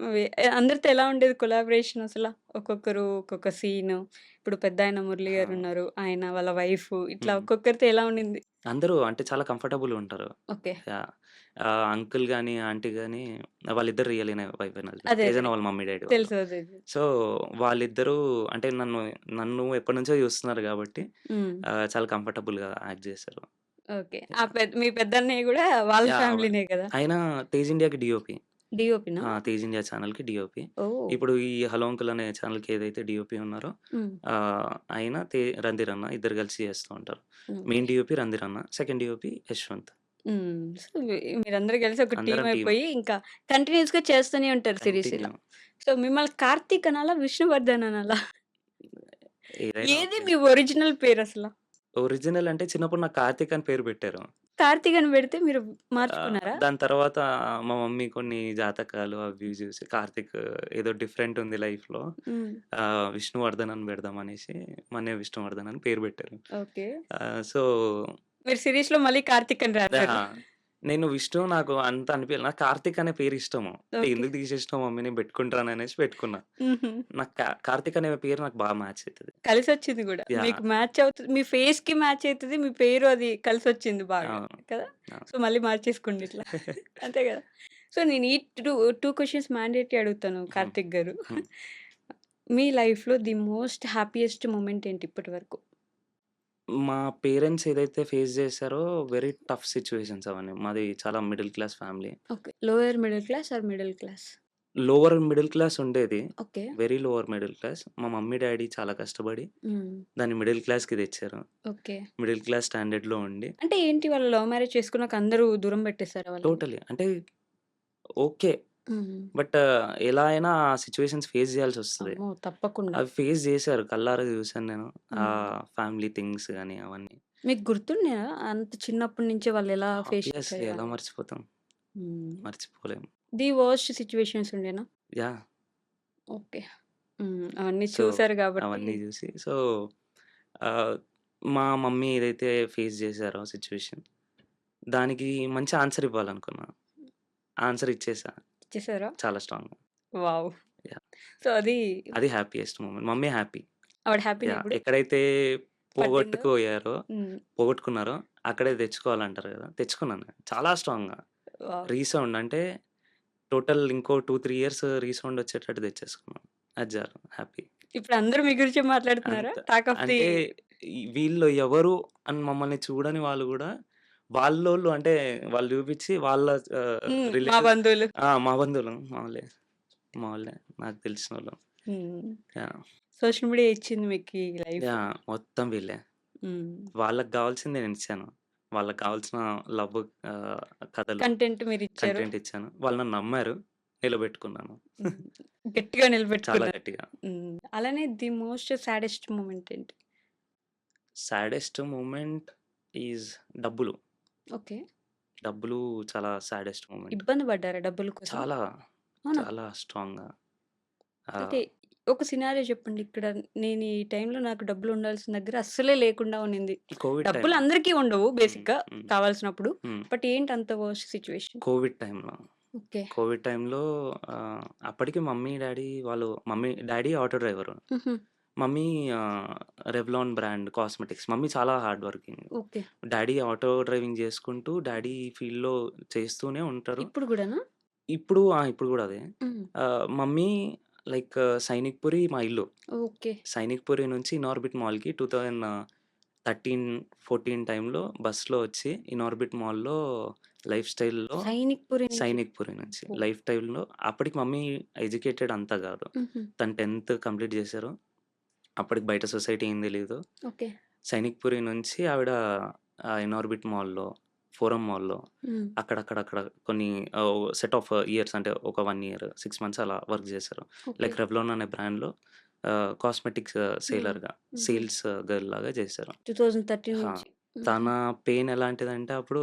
అందరితో ఎలా ఉండేది కొలాబరేషన్ అసల? ఒక్కొక్కరు ఒక్కొక్క సీను. ఇప్పుడు పెద్దాయన మురళి ఆ! గారున్నారు. ఆయన వాళ్ళ వైఫు ఇట్లా హ్మ్. ఒక్కొక్కరితో ఎలా ఉండింది? అందరూ అంటే చాలా కంఫర్టబుల్‌గా ఉంటారు. ఓకే. యాహ్! అంకుల్ గాని, ఆంటీ గాని వాళ్ళిద్దరు రియల్ అయిన వైఫ్ అండ్ హస్బెండ్. అదే. అదే. తేజన్న వాళ్ళ మమ్మీ, డ్యాడీ వాళ్ళు. తెలుసు. అదే. అదే. సో, వాళ్ళిద్దరూ అంటే నన్ను ఎప్పటినుంచో చూస్తున్నారు గాబట్టి హ్మ్. చాలా కంఫర్టబుల్‌గా యాక్ట్ చేశారు. ఓకే. యాహ్! మీ పెద్దన్నయ్య గూడా వాళ్ళ యాహ్! ఫ్యామిలీనే గదా! ఆయన 'తేజ్ ఇండియా'కి డీఓపీ. డీఓపీనా? 'తేజ్ ఇండియా' ఛానెల్‌కి డీఓపీ. ఓహ్! ఇప్పుడు ఈ 'హలో అంకుల్' అనే ఛానెల్‌కి ఏదైతే డీఓపీ ఉన్నారో హ్మ్. ఆయన, రణ్ధీర్ అన్న ఇద్దరు కలిసి చేస్తూ ఉంటారు. ఓకే. మెయిన్ డీఓపీ రణ్ధీర్ అన్న, సెకండ్ డీఓపీ యశ్వంత్. హ్మ్. సో, మీరందరూ కలిసి ఒక టీమ్ అందరం టీమ్. అయిపోయి ఇంకా కంటిన్యూయస్‌గా చేస్తూనే ఉంటారు సిరీస్ ఇలా. కంటిన్యూ. సో, మిమ్మల్ని కార్తీక్ అనాలా? విష్ణువర్ధన్ అనాలా? ఏదైనా ఏది ఓకే. మీ ఒరిజినల్ పేరసల? ఒరిజినల్ అంటే చిన్నప్పుడు నాకు కార్తీక్ అని పేరు పెట్టారు. కార్తీక్ అని పెడితే మీరు మార్చుకున్నారా? దాని తర్వాత మా మమ్మీ కొన్ని జాతకాలు అవి ఇవి చూసి కార్తీక్ ఏదో డిఫరెంట్ ఉంది లైఫ్‌లో. హ్మ్. విష్ణువర్ధన్ అని పెడదాం అనేసి మా అన్నయ్య విష్ణువర్ధన్ అని పేరు పెట్టారు. ఓకే. సో, మీరు సిరీస్‌లో మళ్ళీ కార్తీక్ అని రాసారు. ఆ! నేను విష్ణు నాకు అంత అనిపియలే. నాకు కార్తీక్ అనే పేరు ఇష్టము. ఓకే. ఎందుకు తీసేసినావు మమ్మీ నేను పెట్టుకుంటాననేసి పెట్టుకున్నా. హుహు. నాకు కార్తీక్ అనే పేరు నాకు బాగా మ్యాచ్ అయితది. కలిసొచ్చింది గూడా. యాహ్! మీకు మ్యాచ్ అవుతది. మీ ఫేస్‌కి మ్యాచ్ అయితది. మీ పేరు అది కలిసొచ్చింది బాగా. అవును. కదా! అవును. సో, మళ్ళీ మార్చేసుకోండి ఇట్లా. అంతే గదా! సో, నేను ఈ 2 క్వెషన్స్ మ్యాండేటరీ అడుగుతాను హ్మ్. కార్తిక్ గారు. హ్మ్. మీ లైఫ్‌లో ది మోస్ట్ హ్యాపీయెస్ట్ మొమెంట్ ఏంటి ఇప్పటి వరకు? మా పేరెంట్స్ ఏదైతే ఫేస్ చేసారో వెరీ టఫ్ సిట్యుయేషన్స్ అవన్నీ. మాది చాలా middle class family. Okay. Lower middle class or middle class? Lower middle class ఉండేది. Okay. Very lower middle class. మా మమ్మీ, డ్యాడీ చాలా కష్టపడి హ్మ్. దాన్ని మిడిల్ క్లాస్‌కి తెచ్చారు. ఓకే. మిడిల్ క్లాస్ స్టాండర్డ్‌లో ఉండి అంటే ఏంటి వాళ్ళు లవ్ మ్యారేజ్ చేసుకున్నాక అందరూ దూరం పెట్టేసారా వాళ్ళని? టోటలీ అంటే ఓకే. హ్మ్. బట్ ఎలా అయినా ఆ సిట్యుయేషన్స్ ఫేస్ చేయాల్సొస్తది. అమ్మో! తప్పకుండా. అవి ఫేస్ చేశారు. కళ్ళారా చూసాను నేను. హ్మ్. ఫ్యామిలీ థింగ్స్ గాని అవన్నీ. మీకు గుర్తున్నాయా? అంత చిన్నప్పటి నుంచే వాళ్ళెలా ఫేస్ ఆబ్వియస్లీ ఎలా చేసారని? మర్చిపోతాం? హ్మ్. మర్చిపోలేం. ది వరస్ట్ సిట్యుయేషన్స్ ఉండేనా? యాహ్! ఓకే. హ్మ్. అవన్నీ సో, చూసారు గాబట్టి అవన్నీ జూసి ఆహ్, మా మమ్మీ ఏదైతే ఫేస్ జేసారో సిట్యుయేషన్, దానికి మంచి ఆన్సర్ ఇవ్వాలనుకున్నా. ఆన్సర్ ఇచ్చేసా ఇచ్చేసారా? చాలా స్ట్రాంగ్‌గా. వావ్! యాహ్! సో, అది అది హ్యాపీయెస్ట్ మూమెంట్. Mummy happy. ఆవిడ హ్యాపీనా యాహ్! ఇప్పుడు? ఎక్కడైతే పడిందో? పోగొట్టుకోయారో, హ్మ్. పోగొట్టుకున్నారో అక్కడే తెచ్చుకోవాలంటారు గదా! తెచ్చుకున్నాను నేను. చాలా స్ట్రాంగ్‌గా. వావ్! రీసౌండ్ అంటే టోటల్ ఇంకో 2, 3 ఇయర్స్ రీసౌండ్ వచ్చేటట్టు తెచ్చేసుకున్నాను. అది చాలు హ్యాపీ. ఇప్పుడు అందరూ మీ గురించే మాట్లాడుతున్నారా? అంత టాక్ ఆఫ్ ది అంటే వీళ్ళు ఎవరు అని మమ్మల్ని చూడని వాళ్ళు గూడా వాళ్ళోళ్ళు అంటే వాళ్ళు చూపించి వాళ్ళ మా రిలేటివ్స్. బంధువులు. మా బంధువులు మా వాళ్ళే నాకు తెలిసినోళ్ళు. హ్మ్. యాహ్! సోషల్ మీడియా ఇచ్చింది మీకీ లైఫ్. మొత్తం వీళ్ళే. హ్మ్. వాళ్ళకి గావాల్సింది నేనిచ్చాను. వాళ్ళకి కావాల్సిన లవ్ ఆహ్, కథలు, కంటెంట్ మీరిచ్చారు. కంటెంట్ ఇచ్చాను. వాళ్ళు నన్ను నమ్మారు. నిలబెట్టుకున్నాను. హ్మ్. గట్టిగా చాలా నిలబెట్టుకున్నారు. గట్టిగా. హ్మ్. అలానే ది మోస్ట్ సాడెస్ట్ మొమెంట్ ఏంటి? సాడెస్ట్ మూమెంట్ ఈజ్ డబ్బులు. ఓకే. డబ్బులు చాలా సాడెస్ట్ మూమెంట్. ఇబ్బంది పడ్డారా డబ్బుల కోసం? చాలా, అవునా? చాలా స్ట్రాంగ్‌గా. అయితే ఆహ్, ఒక సినారియో చెప్పండి. ఇక్కడ నేను ఈ టైంలో నాకు డబ్బులు ఉండాల్సిన దగ్గర అస్సలే లేకుండా ఉన్నింది. కోవిడ్ డబ్బులు టైమ్‌లో. అందరికీ ఉండవు హ్మ్. బేసిక్‌గా హ్మ్. కావాల్సినప్పుడు. హ్మ్. బట్ ఏంటి అంత వర్స్ట్ సిట్యుయేషన్? కోవిడ్ టైమ్‌లో. ఓకే. కోవిడ్ టైమ్‌లో అప్పటికి డ్యాడీ ఆటో డ్రైవరు. హుహు. Mummy Revlon brand cosmetics. Mummy చాలా hard working. Okay. Daddy auto driving చేసుకుంటూ డ్యాడీ ఫీల్డ్‌లో చేస్తూనే ఉంటారు. ఇప్పుడు గూడానా? ఇప్పుడు గూడా అదే. హ్మ్. మమ్మీ లైక్ సైనిక్‌పురి మా ఇల్లు. ఓకే. సైనిక్‌పురి నుంచి ఇనార్బిట్ మాల్‌కి 2013, 14 టైంలో బస్‌లో వచ్చి ఇనార్బిట్ మాల్‌లో లైఫ్ స్టైల్‌లో సైనిక్‌పురి నుంచి. సైనిక్‌పురి నుంచి ఓహ్! లైఫ్ టైల్‌లో అప్పటికి మమ్మీ ఎడ్యుకేటెడ్ అంత గాదు. హుహు. తను 10థ్ కంప్లీట్ చేశారు. అప్పటికి బయట సొసైటీ ఏం తెలీదు. ఓకే. సైనిక్‌పురి నుంచి ఆవిడ ఇనార్బిట్ మాల్‌లో, ఫోరం మాల్‌లో హ్మ్. అక్కడక్కడ కొన్ని సెట్ ఆఫ్ ఇయర్స్ అంటే ఒక 1 ఇయర్, 6 మంత్స్ అలా వర్క్ చేశారు. ఓకే. లైక్ రెవ్లాన్ అనే బ్రాండ్‌లో కాస్మెటిక్స్ హ్మ్. సేలర్‌గా, హుహు. సేల్స్ గర్ల్ లాగా చేశారు. 2013 ఆ! నుంచి. తన హుహు. పెయిన్ ఎలాంటిదంటే అప్పుడు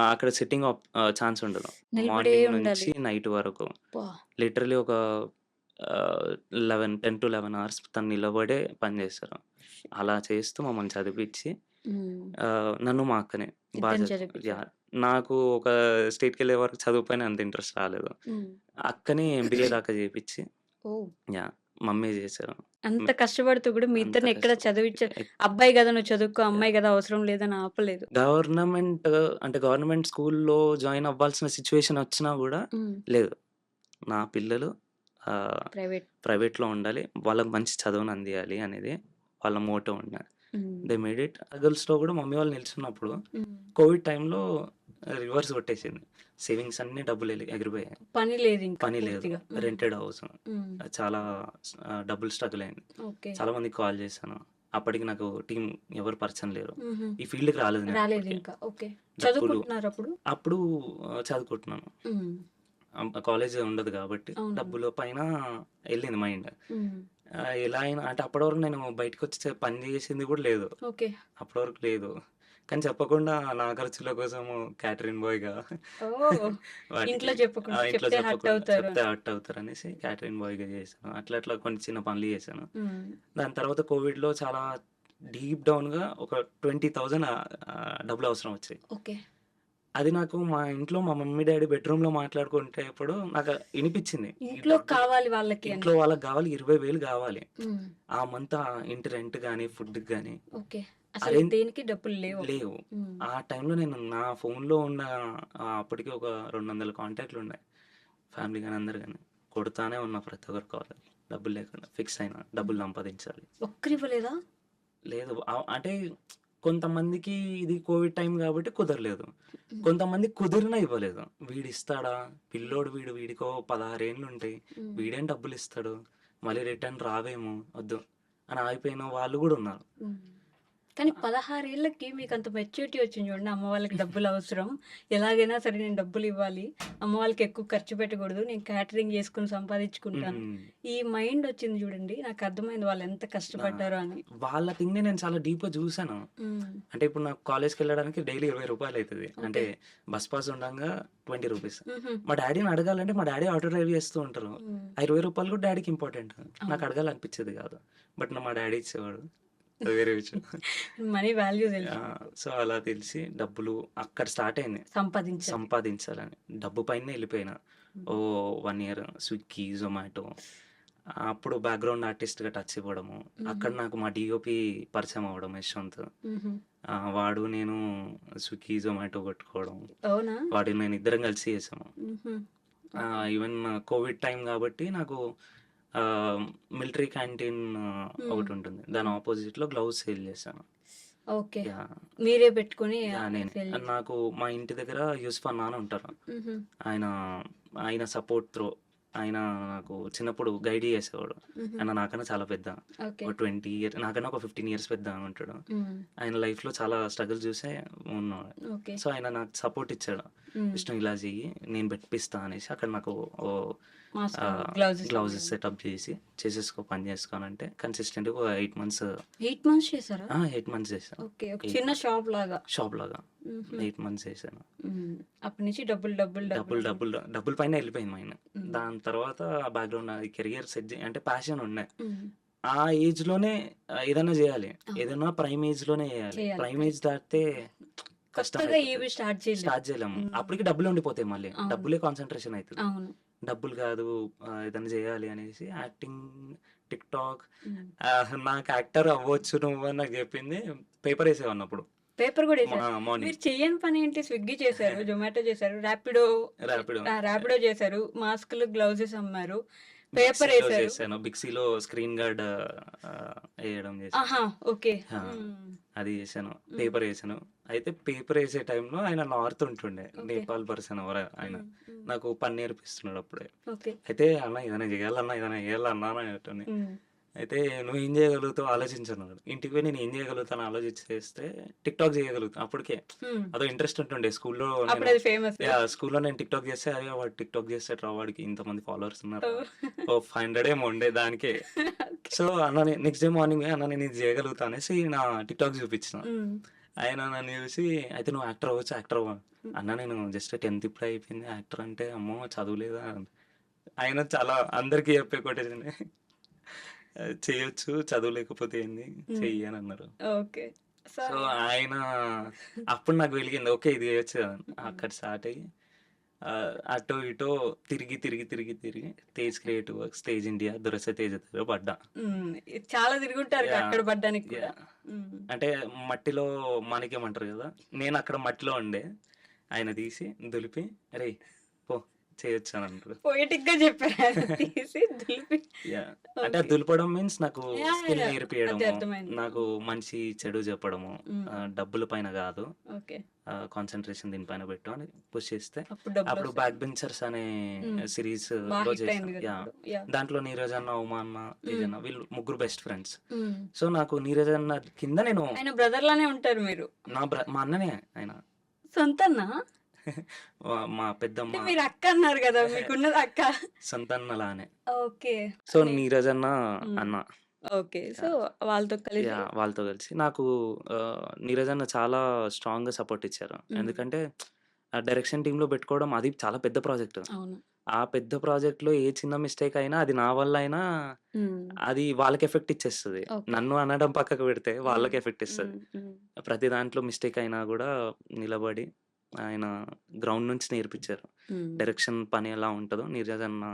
అక్కడ సిట్టింగ్ ఛాన్స్ ఉండదు. నిలబడే మార్నింగ్ ఉండాలి. నుంచి నైట్ వరకు. అబ్బా! లిటరల్లీ ఒక 10-11 అవర్స్ తను నిలబడే పని చేస్తారు. అలా చేస్తూ మమ్మల్ని చదివిపిచ్చి హ్మ్. నన్ను మా అక్కని ఇద్దరిని చ చదివిపిచ్చారు. యాహ్! నాకు ఒక స్టేట్‌కెళ్ళే వరకు చదువు పైన అంత ఇంట్రెస్ట్ రాలేదు. హ్మ్. అక్కని ఎంబీఏ దాకా చేపిచ్చి ఓహ్! యాహ్! మమ్మీ చేశారు. అంత హ్మ్. కష్టపడుతూ కూడా మీ అంత ఇద్దరిని ఎక్కడ కష్టం. చదివించ ఎక్ అబ్బాయి గదా! నువ్వు చదువుకో, అమ్మాయి యాహ్! గదా! అవసరం లేదని ఆపలేదు. గవర్నమెంట్ స్కూల్‌లో జాయిన్ అవ్వాల్సిన సిట్యుయేషన్ వచ్చినా గూడా హ్మ్. లేదు. నా పిల్లలు ఆహ్, ప్రైవేట్. ప్రైవేట్‌లో ఉండాలి. వాళ్ళకి మంచి చదువుని అందియాలి అనేది వాళ్ళ మోటో ఉండే. హ్మ్. They made it. గర్ల్స్‌లో గూడా మమ్మీ వాళ్ళు నిల్చున్నప్పుడు హ్మ్. కోవిడ్ టైంలో రివర్స్ కొట్టేసింది. సేవింగ్స్ అన్నీ ఎగిరిపోయాయి. పని లేదింకా పని లేదు. పూర్తిగా. హ్మ్. Rented house. హ్మ్. చాలా డబ్బులు స్ట్రగుల్ అయింది. ఓకే. చాలా మందికి కాల్ చేశాను. అప్పటికి నాకు టీమ్ ఎవరు పరిచయం లేరు. హుహు. ఈ ఫీల్డ్‌కి రాలేదు నేను అప్పటికి. రాలేదింకా. ఓకే. డబ్బులు చదువుకుంటున్నారప్పుడు? అప్పుడు చదువుకుంటున్నాను. హ్మ్. కాలేజ్ ఉండదు కాబట్టి అవునవును. డబ్బుల పైన ఎళ్ళింది మైండ్. హ్మ్. ఎలా అయినా అంటే అప్పటి వరకు నేను బయటకొచ్చి పని చేసింది కూడా లేదు. ఓకే. అప్పటి వరకు లేదు. కానీ చెప్పకుండా నా ఖర్చుల కోసము క్యాటరింగ్ బాయ్‌గా ఓహ్! వాటికి ఇంట్లో చెప్పకుండా. ఇంట్లో చెప్తే హర్ట్ చెప్పకుండా అవుతారు చెప్తే అని. హర్ట్ అవుతారనేసి క్యాటరింగ్ బాయ్‌గా చేశాను. అట్లా కొన్ని చిన్న పనులు చేశాను. హ్మ్. దాని తర్వాత కోవిడ్‌లో చాలా డీప్ డౌన్‌గా ఒక 20,000 డబ్బులు అవసరం వచ్చాయి. ఓకే. అది నాకు మా ఇంట్లో మా మమ్మీ, డ్యాడీ బెడ్‌రూమ్‌లో మాట్లాడుకునేటప్పుడు నాకు ఇనిపించింది. ఈ ఇంట్లో డబ్బులు కావాలి వాళ్ళకి అని. ఇంట్లో వాళ్ళకి గావాలి 20,000 గావాలి. హ్మ్. ఆ మంత్ ఇంటి రెంట్ గాని, ఫుడ్‌కి గాని ఓకే. అసలు అరేంజ్ దేనికి డబ్బులు లేవప్పుడు. లేవు. హ్మ్. ఆ టైంలో నేను నా ఫోన్‌లో ఉన్న అప్పటికి ఒక 200 కాంటాక్ట్‌లున్నాయి. ఫ్యామిలీ గాని, అందరు గాని. కొడతానే ఉన్నా ప్రతి ఒక్కరి కాల్. డబ్బులు లేకుండా ఫిక్స్ అయినా. హ్మ్. డబ్బులు సంపాదించాలి. ఒక్కరివ్వలేదా? లేదు. అంటే కొంతమందికి ఇది కోవిడ్ టైం గాబట్టి కుదరలేదు. హ్మ్. కొంతమందికి కుదిరినా ఇవ్వలేదు. వీడిస్తాడా? పిల్లోడు వీడికో 16 ఏండ్లుంటాయి. హ్మ్. వీడేం డబ్బులిస్తాడు? మళ్ళీ రిటర్న్ రావేమో వద్దు అని ఆగిపోయిన వాళ్ళు గూడా ఉన్నారు. హ్మ్. కానీ 16 ఏళ్ళకి మీకంత మెచ్యూరిటీ వచ్చింది చూడండి. అమ్మ వాళ్ళకి డబ్బులు అవసరం. ఎలాగైనా సరే నేను డబ్బులివ్వాలి. అమ్మ వాళ్ళకి ఎక్కువ ఖర్చు పెట్టకూడదు. నేను క్యాటరింగ్ చేసుకొని సంపాదించుకుంటాను. హ్మ్. ఈ మైండ్ వచ్చింది చూడండి. నాకు అర్థమైంది వాళ్ళు ఎంత ఆ! కష్టపడ్డారో అని. వాళ్ళ థింగ్‌ని నేను చాలా డీప్‌గా చూసాను. హ్మ్. అంటే ఇప్పుడు నాకు కాలేజ్‌కెళ్ళడానికి డైలీ రూ. 20 అయితది. అంటే ఓకే. బస్ పాస్ ఉండంగా రూ. 20. హుహు. మా డ్యాడీని అడగాలంటే మా డ్యాడీ ఆటో డ్రైవ్ చేస్తూ ఉంటారు. హ్మ్. ఆ రూ. 20 కూడా డ్యాడీకి ఇంపార్టెంట్. నాకు అవును. అడగాలనిపించేది కాదు. బట్ మా డ్యాడీ ఇచ్చేవాడు. అది వేరే విషయం. మనీ వాల్యూ తెలుసు మీకు. సో, అలా తెలిసి డబ్బులు అక్కడ స్టార్ట్ అయింది. సంపాదించాలి. సంపాదించాలని. డబ్బు పైనే ఎళ్ళిపోయినా. హ్మ్. 1 ఇయర్ స్విగ్గీ, జొమాటో అప్పుడు బ్యాక్‌గ్రౌండ్ ఆర్టిస్ట్‌గా టచ్ ఇవ్వడము. హుహు. అక్కడ నాకు మా డీఓపీ పరిచయం అవ్వడం యశ్వంత్. హుహు. వాడు నేను స్విగ్గీ, జొమాటో కొట్టుకోవడం. అవునా? వాడు నేను ఇద్దరం కలిసి చేసాము. హుహు. ఓకే. ఈవెన్ కోవిడ్ టైం కాబట్టి నాకు ఆహ్, మిలిటరీ క్యాంటీన్ హ్మ్. ఒకటుంటుంది. దాని హ్మ్. అపోజిట్‌లో గ్లౌస్ సేల్ చేశాను. ఓకే. యాహ్! మీరే పెట్టుకొని నేనే. సేల్ చేసి నాకు మా ఇంటి దగ్గర యూసుఫ్ అన్న అని ఉంటారు. హుహు. ఆయన, ఆయన సపోర్ట్ త్రూ ఆయన నాకు చిన్నప్పుడు గైడ్ చేసేవాడు. హుహు. ఆయన నాకన్నా చాలా పెద్ద. ఓకే. ఒక 20 ఇయర్స్ నాకన్నా ఒక 15 ఇయర్స్ పెద్ద ఉంటాడు. హ్మ్. ఆయన లైఫ్‌లో చాలా స్ట్రగుల్ చూసే ఉన్నాడు. ఓకే. సో, ఆయన నాకు సపోర్ట్ ఇచ్చాడు. హ్మ్. "విష్ణు ఇలా చెయ్యి, నేను పెట్టిపిస్తా" అనేసి అక్కడ నాకు గ్లౌజెస్ గ్లౌజెస్ అమ్మడం. సెటప్ చేసి, "చేసేసుకో పని చేసుకో" అనంటే కన్సిస్టెంట్‌గా ఒక 8 మంత్స్ 8 మంత్స్ చేసారా? 8 మంత్స్ చేశాను. ఓకే. ఒక 8 చిన్న షాప్ లాగా. షాప్‌లాగా హుహు. 8 మంత్స్ చేశాను. హ్మ్. అప్పటి నుంచి డబ్బులు, డబ్బులు, డబ్బులు, డబ్బులని. డబ్బులు, డబ్బుల పైనే ఎళ్ళిపోయింది మైండ్. హ్మ్. దాని తర్వాత బ్యాక్‌గ్రౌండ్ నాది కెరియర్ సెట్ అంటే ప్యాషన్ ఉండే. హ్మ్. ఆ ఏజ్‌లోనే ఏదైనా జేయాలి. అవును. ఏదైనా ప్రైమ్ ఏజ్‌లోనే జేయాలి. చేయాలి. Prime age correct. దాటితే కొత్తగా కష్టమైపోతది. ఏవి స్టార్ట్ చేయలేం. స్టార్ట్ జేయలేము. హ్మ్. అప్పటికి డబ్బులే ఉండిపోతాయి మళ్ళీ. అవును. డబ్బులే కాన్సంట్రేషన్ అయితది. అవును. డబ్బులు కాదు ఏదైనా చేయాలి అనేసి యాక్టింగ్, టిక్‌టాక్ హ్మ్. నాకు యాక్టర్ అవ్వచ్చు నువ్వు అని నాకు చెప్పింది. పేపర్ వేసేవాడిని అప్పుడు. పేపర్ గూడా ఏసారు. మార్నింగ్. మీరు చెయ్యని పనేంటి? స్విగ్గీ చేశారు, జొమాటో చేశారు, ర్యాపిడో ర్యాపిడో. ర్యాపిడో చేశారు, మాస్కులు, గ్లౌజెస్ అమ్మారు, పేపర్ బిక్సీలో ఏసారు. చేశాను. బిక్సీలో స్క్రీన్ గార్డ్ వేయడం చేశాను. ఆహా! ఓకే. ఆ! హ్మ్. అది చేశాను. హ్మ్. పేపర్ వేసాను. అయితే పేపర్ వేసే టైంలో ఆయన నార్త్ ఉంటుండే. ఓకే. నేపాల్ పర్సన్ ఎవరో ఆయన. హ్మ్. హ్మ్. నాకు పని నేర్పిస్తున్నాడు అప్పుడే. ఓకే. అయితే అన్న ఏదైనా చేయాలన్నా, ఏదైనా చేయాలన్నా అనేటోన్ని. హ్మ్. అయితే నువ్వు ఏం చేయగలుగుతావు ఆలోచించన్నాడు. ఇంటికి పోయి నేను ఏం చేయగలుగుతాను ఆలోచించేస్తే టిక్‌టాక్ చేయగలుగుతా. అప్పటికే హ్మ్. అదో ఇంట్రెస్ట్ ఉంటుండే. స్కూల్‌లో నేను అప్పుడది ఫేమస్. స్కూల్‌లో నేను టిక్‌టాక్ చేస్తే అరే వాడు టిక్‌టాక్ చేస్తాడురా వాడికి ఇంతమంది ఫాలోవర్స్ ఉన్నారా? ఓహ్! ఓ 500 ఏమో ఉండే దానికే. ఓకే. సో అన్న నెక్స్ట్ డే మార్నింగ్ అన్న నేను ఇది చేయగలుగుతా అనేసి నా టిక్‌టాక్ చూపించిన. హ్మ్. ఆయన నన్ను చూసి అయితే నువ్వు యాక్టర్ అవ్వచ్చు, యాక్టర్ అవ్వు. హ్మ్. అన్న నేను జస్ట్ 10థ్ ఇప్పుడే అయిపోయింది. యాక్టర్ అంటే అమ్మో చదువులేదా? ఆయన చాలా అందరికీ చెప్పే కొటేషనే. చేయొచ్చు చదువు లేకపోతే ఏంది హ్మ్. చెయ్యి అని అన్నారు. ఓకే. సో సో ఆయన అప్పుడు నాకు వెలిగింది. ఓకే ఇది చేయొచ్చు కదా! హ్మ్. అక్కడ స్టార్ట్ అయ్యి అటో ఇటో తిరిగి Tej creative works, Tej India, దురస తేజ్ దగ్గర పడ్డా. హ్మ్. చాలా తిరుగుంటారుగా యాహ్! అక్కడ పడ్డానికి కూడా. యాహ్! హ్మ్. అంటే మట్టిలో మాణిక్యం అంటారు కదా! నేను అక్కడ మట్టిలో ఉండే. ఆయన తీసి దులిపి "అరేయ్! పో చేయొచ్చు" అని అన్నాడు. పొయెటిక్‌గా చెప్పారు ఆయన తీసి దులిపి. యాహ్! అంటే అది ఓకే. దులపడం మీన్స్ నాకు యాహ్! Skill yeah! అది నేర్పియడము, అర్థమైంది. నాకు మంచి చెడు చెప్పడము. హ్మ్. డబ్బుల పైన కాదు. ఓకే. కాన్సంట్రేషన్ దీనిపైన పెట్టు అని పుష్ చేస్తే అప్పుడు అప్పుడు డబ్బులొస్తాయి. 'బ్యాక్ బెంచర్స్' అనే హ్మ్. బా సీరీస్‌లో హిట్ చేశాను. అయింది కదా యాహ్! ఇప్పుడు. యాహ్! దాంట్లో నీరజ్ అన్న, ఉమా అన్న, తేజ్ హ్మ్. అన్న వీళ్ళు ముగ్గురు బెస్ట్ ఫ్రెండ్స్. హ్మ్. సో నాకు నీరజ్ అన్న కింద నేను ఆయన బ్రదర్ లానే ఉంటారు మీరు. మా అన్ననే ఆయన. సొంతన్నా? మా పెద్దమ్మ అంటే మీరు అక్క అన్నారు గదా! మీకున్నది అక్క. సొంత అన్నలానే. ఓకే. సో నీ నీరజ్ అన్న హ్మ్. అన్న. ఓకే. So yeah! వాళ్ళతో కలిసి వాళ్ళతో కలిసి నాకు నీరజ్ అన్న చాలా స్ట్రాంగ్‌గా సపోర్ట్ ఇచ్చారు. హ్మ్. ఎందుకంటే ఆ డైరెక్షన్ టీమ్‌లో పెట్టుకోవడం అది చాలా పెద్ద ప్రాజెక్ట్. అవును. ఆ పెద్ద ప్రాజెక్ట్‌లో ఏ చిన్న మిస్టేక్ అయినా అది నా వల్ల అయినా హ్మ్. అది వాళ్ళకి ఎఫెక్ట్ ఇచ్చేస్తది. ఓకే. నన్ను అనడం పక్కకు పెడితే హ్మ్. వాళ్ళకి ఎఫెక్ట్ ఇస్తది. హ్మ్. హ్మ్. ప్రతి దాంట్లో మిస్టేక్ అయినా గూడా నిలబడి ఆయన గ్రౌండ్ నుంచి నేర్పించారు. హ్మ్. డైరెక్షన్ పని ఎలా ఉంటదో నీరజ్ అన్న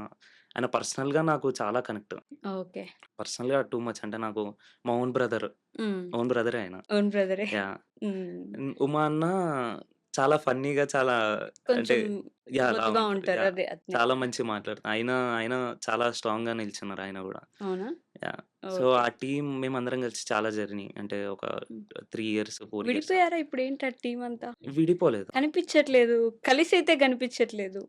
ఆయన పర్సనల్‌గా నాకు చాలా కనెక్ట్. ఓకే. పర్సనల్‌గా టూ మచ్ అంటే నాకు మా ఓన్ బ్రదర్. హ్మ్. ఓన్ బ్రదరే ఆయన. ఓన్ బ్రదరే. యాహ్! హ్మ్. ఉమా అన్న చాలా ఫన్నీగా చాలా అంటే కొంచెం లా మృదుగా ఉంటారు. ఉంటారు. అదే అట్నే. చాలా మంచిగా మాట్లాడతారు. ఆయన చాలా స్ట్రాంగ్‌గా నిల్చున్నారు ఆయన గూడా. అవునా? యాహ్! So, okay. ఆ టీమ్ మేమందరం కలిసి చాలా జర్నీ అంటే ఒక హ్మ్. 3 ఇయర్స్, 4 ఇయర్స్ విడిపోయారా ఇప్పుడేంటి ఆ టీమ్ అంతా? విడిపోలేదు. కనిపించట్లేదు. కలిసైతే కనిపించట్లేదు.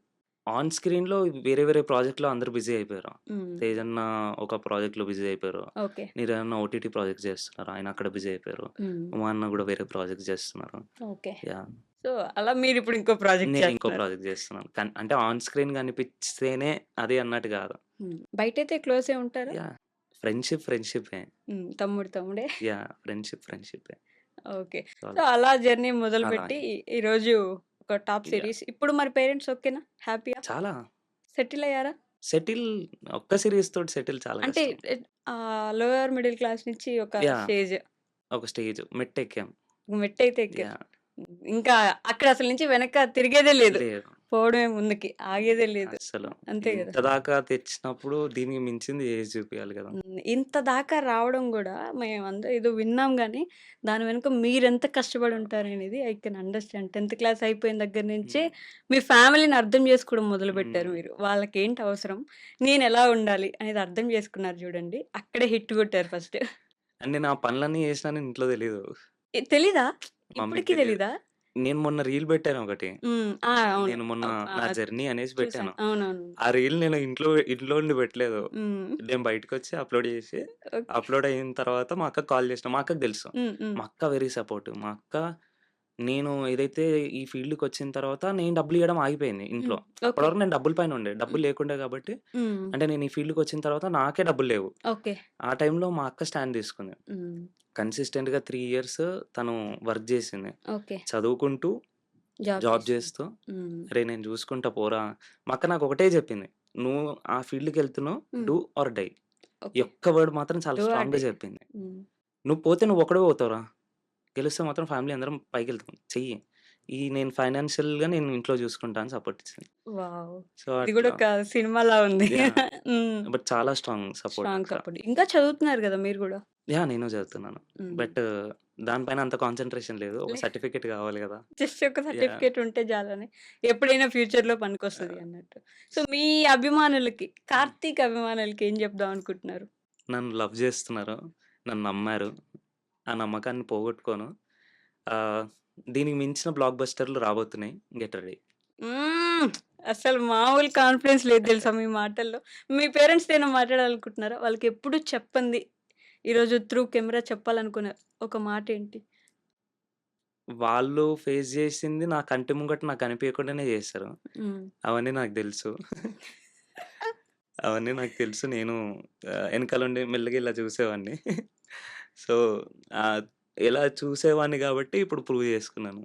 ఆన్ స్క్రీన్‌లో వేరే వేరే ప్రాజెక్ట్‌లో అందరూ బిజీ అయిపోయారు. హ్మ్. తేజ్ అన్న ఒక ప్రాజెక్ట్‌లో బిజీ అయిపోయారు. ఓకే. నీరజ్ అన్న ఓటీటీ ప్రాజెక్ట్స్ చేస్తున్నారు. ఆయన అక్కడ బిజీ అయిపోయారు. హ్మ్. ఉమా అన్న గూడా వేరే ప్రాజెక్ట్స్ చేస్తున్నారు. ఓకే. యాహ్! సో, అలా మీరిప్పుడు ఇంకో ప్రాజెక్ట్ నేను ఇంకో చేస్తున్నారు. ప్రాజెక్ట్ చేస్తున్నాను. అంటే ఆన్ స్క్రీన్ కనిపిస్తేనే అది అన్నట్టు కాదు. హ్మ్. బయటైతే క్లోజే ఉంటారా? యాహ్! ఫ్రెండ్‌షిప్పే. హ్మ్. తమ్ముడు తమ్ముడే. యాహ్! ఫ్రెండ్‌షిప్పే. ఓకే. సో, సో, అలా అలా జర్నీ అలా మొదలుపెట్టి ఈరోజు ఒక టాప్ యాహ్! సీరీస్. ఇప్పుడు మరి పేరెంట్స్ ఓకేనా? హ్యాపీయా? చాలా సెటిల్ అయ్యారా? సెటిల్ ఒక్క సీరీస్ తోటి సెటిల్ చాలా అంటే కష్టం. లోయర్ మిడిల్ క్లాస్ నుంచి ఒక యాహ్! స్టేజ్ ఒక స్టేజ్ మెట్టెక్కాం. మెట్టయితే ఎక్కారు. యాహ్! హ్మ్. ఇంకా అక్కడ అసలు నుంచి వెనక్కి తిరిగేదే లేదు. లేదు. పోవడమే ముందుకి. ఆగేదే లేదు. అస్సలు. అంతే గదా! ఇంత దాకా తెచ్చినప్పుడు దీనికి మించింది చేసి చూపియాలి కదా! హ్మ్. ఇంత దాకా రావడం గూడా మేమందరం ఏదో విన్నాం గానీ, దాని వెనుక మీరెంత కష్టపడి ఉంటారనేది ఐ కెన్ అండర్‌స్టాండ్. 10థ్ క్లాస్ అయిపోయిన దగ్గర నుంచే హ్మ్. మీ ఫ్యామిలీని అర్థం జేసుకోవడం మొదలుపెట్టారు హ్మ్. మీరు. వాళ్ళకేంటి అవసరం, నేనెలా ఉండాలి అనేది అర్థం జేసుకున్నారు జూడండి. అక్కడే హిట్ గొట్టారు ఫస్ట్. అండ్ నేను ఆ పనులన్నీ చేసినానని ఇంట్లో తెలీదు. తెలీదా? మమ్మీకి ఇప్పటికి తెలీదు. తెలీదా? నేను మొన్న రీల్ పెట్టాను ఒకటి. హ్మ్. ఆ! అవును. నేను మొన్న నా జర్నీ అనేసి చూసాను. పెట్టాను. అవునవును. ఆ రీల్ నేను ఇంట్లో ఉండి పెట్టలేదు. హ్మ్. నేను బయటకొచ్చి అప్‌లోడ్ చేసి, ఓకే. అప్‌లోడ్ అయిన తర్వాత మా అక్కకి కాల్ చేసిన. మా అక్కకి తెలుసు. హ్మ్. హ్మ్. మా అక్క వెరీ సపోర్టివ్. మా అక్క నేను ఏదైతే ఈ ఫీల్డ్‌కొచ్చిన తర్వాత నేను డబ్బులియ్యడం ఆగిపోయింది ఇంట్లో. హ్మ్. ఓకే. అప్పటివరకు నేను డబ్బుల పైన ఉండే. హ్మ్. డబ్బులు లేకుండే కాబట్టి హ్మ్. అంటే నేను ఈ ఫీల్డ్‌కొచ్చిన తర్వాత నాకే డబ్బులు లేవు. ఓకే. ఆ టైంలో మా అక్క స్టాండ్ తీసుకుంది. హ్మ్. కన్సిస్టెంట్‌గా 3 ఇయర్స్ తను వర్క్ చేసింది. ఓకే. చదువుకుంటూ, జాబ్ జాబ్ చేస్తుంది. చేస్తూ, హ్మ్. "అరేయ్! నేను చూసుకుంటా పోరా." మా అక్క నాకు ఒకటే చెప్పింది. "నువ్వు ఆ ఫీల్డ్‌కెళ్తున్నావు హ్మ్. Do or die." ఈ ఓకే. ఒక్క వర్డ్ మాత్రం చాలా డూ ఆర్ స్ట్రాంగ్‌గా డై. చెప్పింది. హ్మ్. "నువ్వు పోతే నువ్వు ఒక్కడివే పోతావురా. గెలిస్తే మాత్రం ఫ్యామిలీ అందరం పైకెళ్తాం. చెయ్యి. నేను ఫైనాన్షియల్‌గా నేను ఇంట్లో చూసుకుంటా అని సపోర్ట్ ఇచ్చింది. వావ్! సో, ఇది గూడా అట్లా ఒక సినిమాలా ఉంది. యాహ్! హ్మ్. బట్ చాలా స్ట్రాంగ్ సపోర్ట్ స్ట్రాంగ్ అక్క. కపుల్. ఇంకా చదువుతున్నారు గదా! మీరు గూడా. యాహ్! నేను చదువుతున్నాను. హ్మ్. బట్ దానిపైన అంత కాన్సంట్రేషన్ లేదు. ఒక లే సర్టిఫికేట్ కావాలి కదా! జస్ట్ ఒక యాహ్! సర్టిఫికేట్ ఉంటే చాలని. ఎప్పుడైనా ఫ్యూచర్‌లో పనికొస్తది అన్నట్టు. సో, మీ అభిమానులకి, కార్తీక్ అభిమానులకి ఏం చెప్దాం అనుకుంటున్నారు? నన్ను లవ్ చేస్తున్నారు. నన్ను నమ్మారు. ఆ నమ్మకాన్ని పోగొట్టుకోను. ఆహ్, దీనికి మించిన బ్లాక్ బస్టర్‌లు రాబోతున్నాయి. Get ready. హ్మ్. అసలు మామూలు కాన్ఫిడెన్స్ లేదు తెలుసా మీ మాటల్లో. మీ పేరెంట్స్‌తో ఏమైనా మాట్లాడాలనుకుంటున్నారా? వాళ్ళకెప్పుడు చెప్పంది, ఈరోజు త్రూ కెమెరా చెప్పాలనుకున్న ఒక మాట ఏంటి? వాళ్ళు ఫేస్ చేసింది నా కంటి ముంగట నాకు కనిపియకుండానే చేశారు. హ్మ్. అవన్నీ నాకు తెలుసు. అవన్నీ నాకు తెలుసు. నేను ఎనకాలుండి మెల్లగా ఇలా చూసేవాడిని. సో, ఆహ్, ఇలా చూసేవాడిని కాబట్టి ఇప్పుడు ప్రూవ్ చేసుకున్నాను.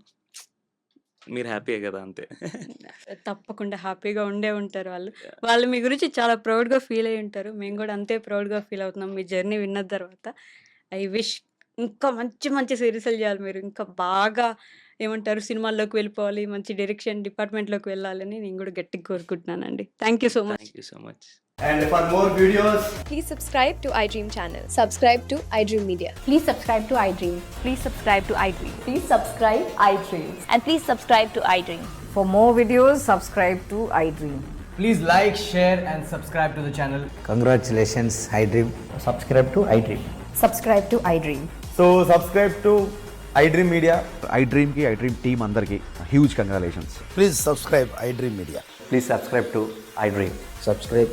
మీరు హ్యాపీయే గదా! అంతే. తప్పకుండా హ్యాపీగా ఉండే ఉంటారు వాళ్ళు. యాహ్! వాళ్ళు మీ గురించి చాలా ప్రౌడ్‌గా ఫీల్ అయ్యి ఉంటారు. మేము గూడా అంతే ప్రౌడ్‌గా ఫీల్ అవుతున్నాం మీ జర్నీ విన్న తర్వాత. ఐ విష్ ఇంకా మంచి మంచి సీరీస్‌లు చేయాలి మీరు. ఇంకా బాగా ఏమంటారు సినిమాల్లోకి వెళ్ళిపోవాలి. మంచి డైరెక్షన్ డిపార్ట్‌మెంట్‌లోకి వెళ్ళాలని నేను గూడా గట్టిగా కోరుకుంటున్నానండి. Thank you so much. Thank you so much. And for more videos, Please subscribe to iDream channel. Subscribe to iDream Media. Please subscribe to iDream. Please subscribe to iDream. Please subscribe iDream. And please subscribe to iDream. For more videos, subscribe to iDream. please like, share, and subscribe to the channel. Congratulations, iDream. Subscribe to iDream. Subscribe to iDream. So, subscribe to iDream Media. iDream की iDream team अंदर की huge congratulations. Please subscribe iDream Media. Please subscribe to iDream. Subscribe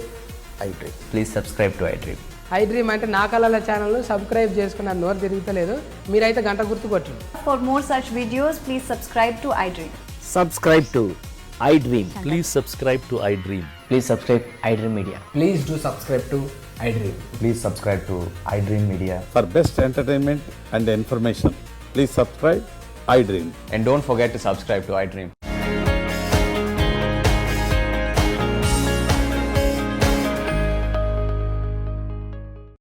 iDream. Please subscribe to iDream. iDream అంటే నా కళల ఛానల్ను subscribe చేసుకున్న నోరు తిరుగుతలేదు మీరైతే గంట గుర్తు కొట్టండి. For more such videos, please subscribe to iDream. Subscribe to iDream. Please subscribe to iDream. Please subscribe iDream Media. Please do subscribe to iDream. Please subscribe to iDream Media. For best entertainment and information, please subscribe iDream. And don't forget to subscribe to iDream.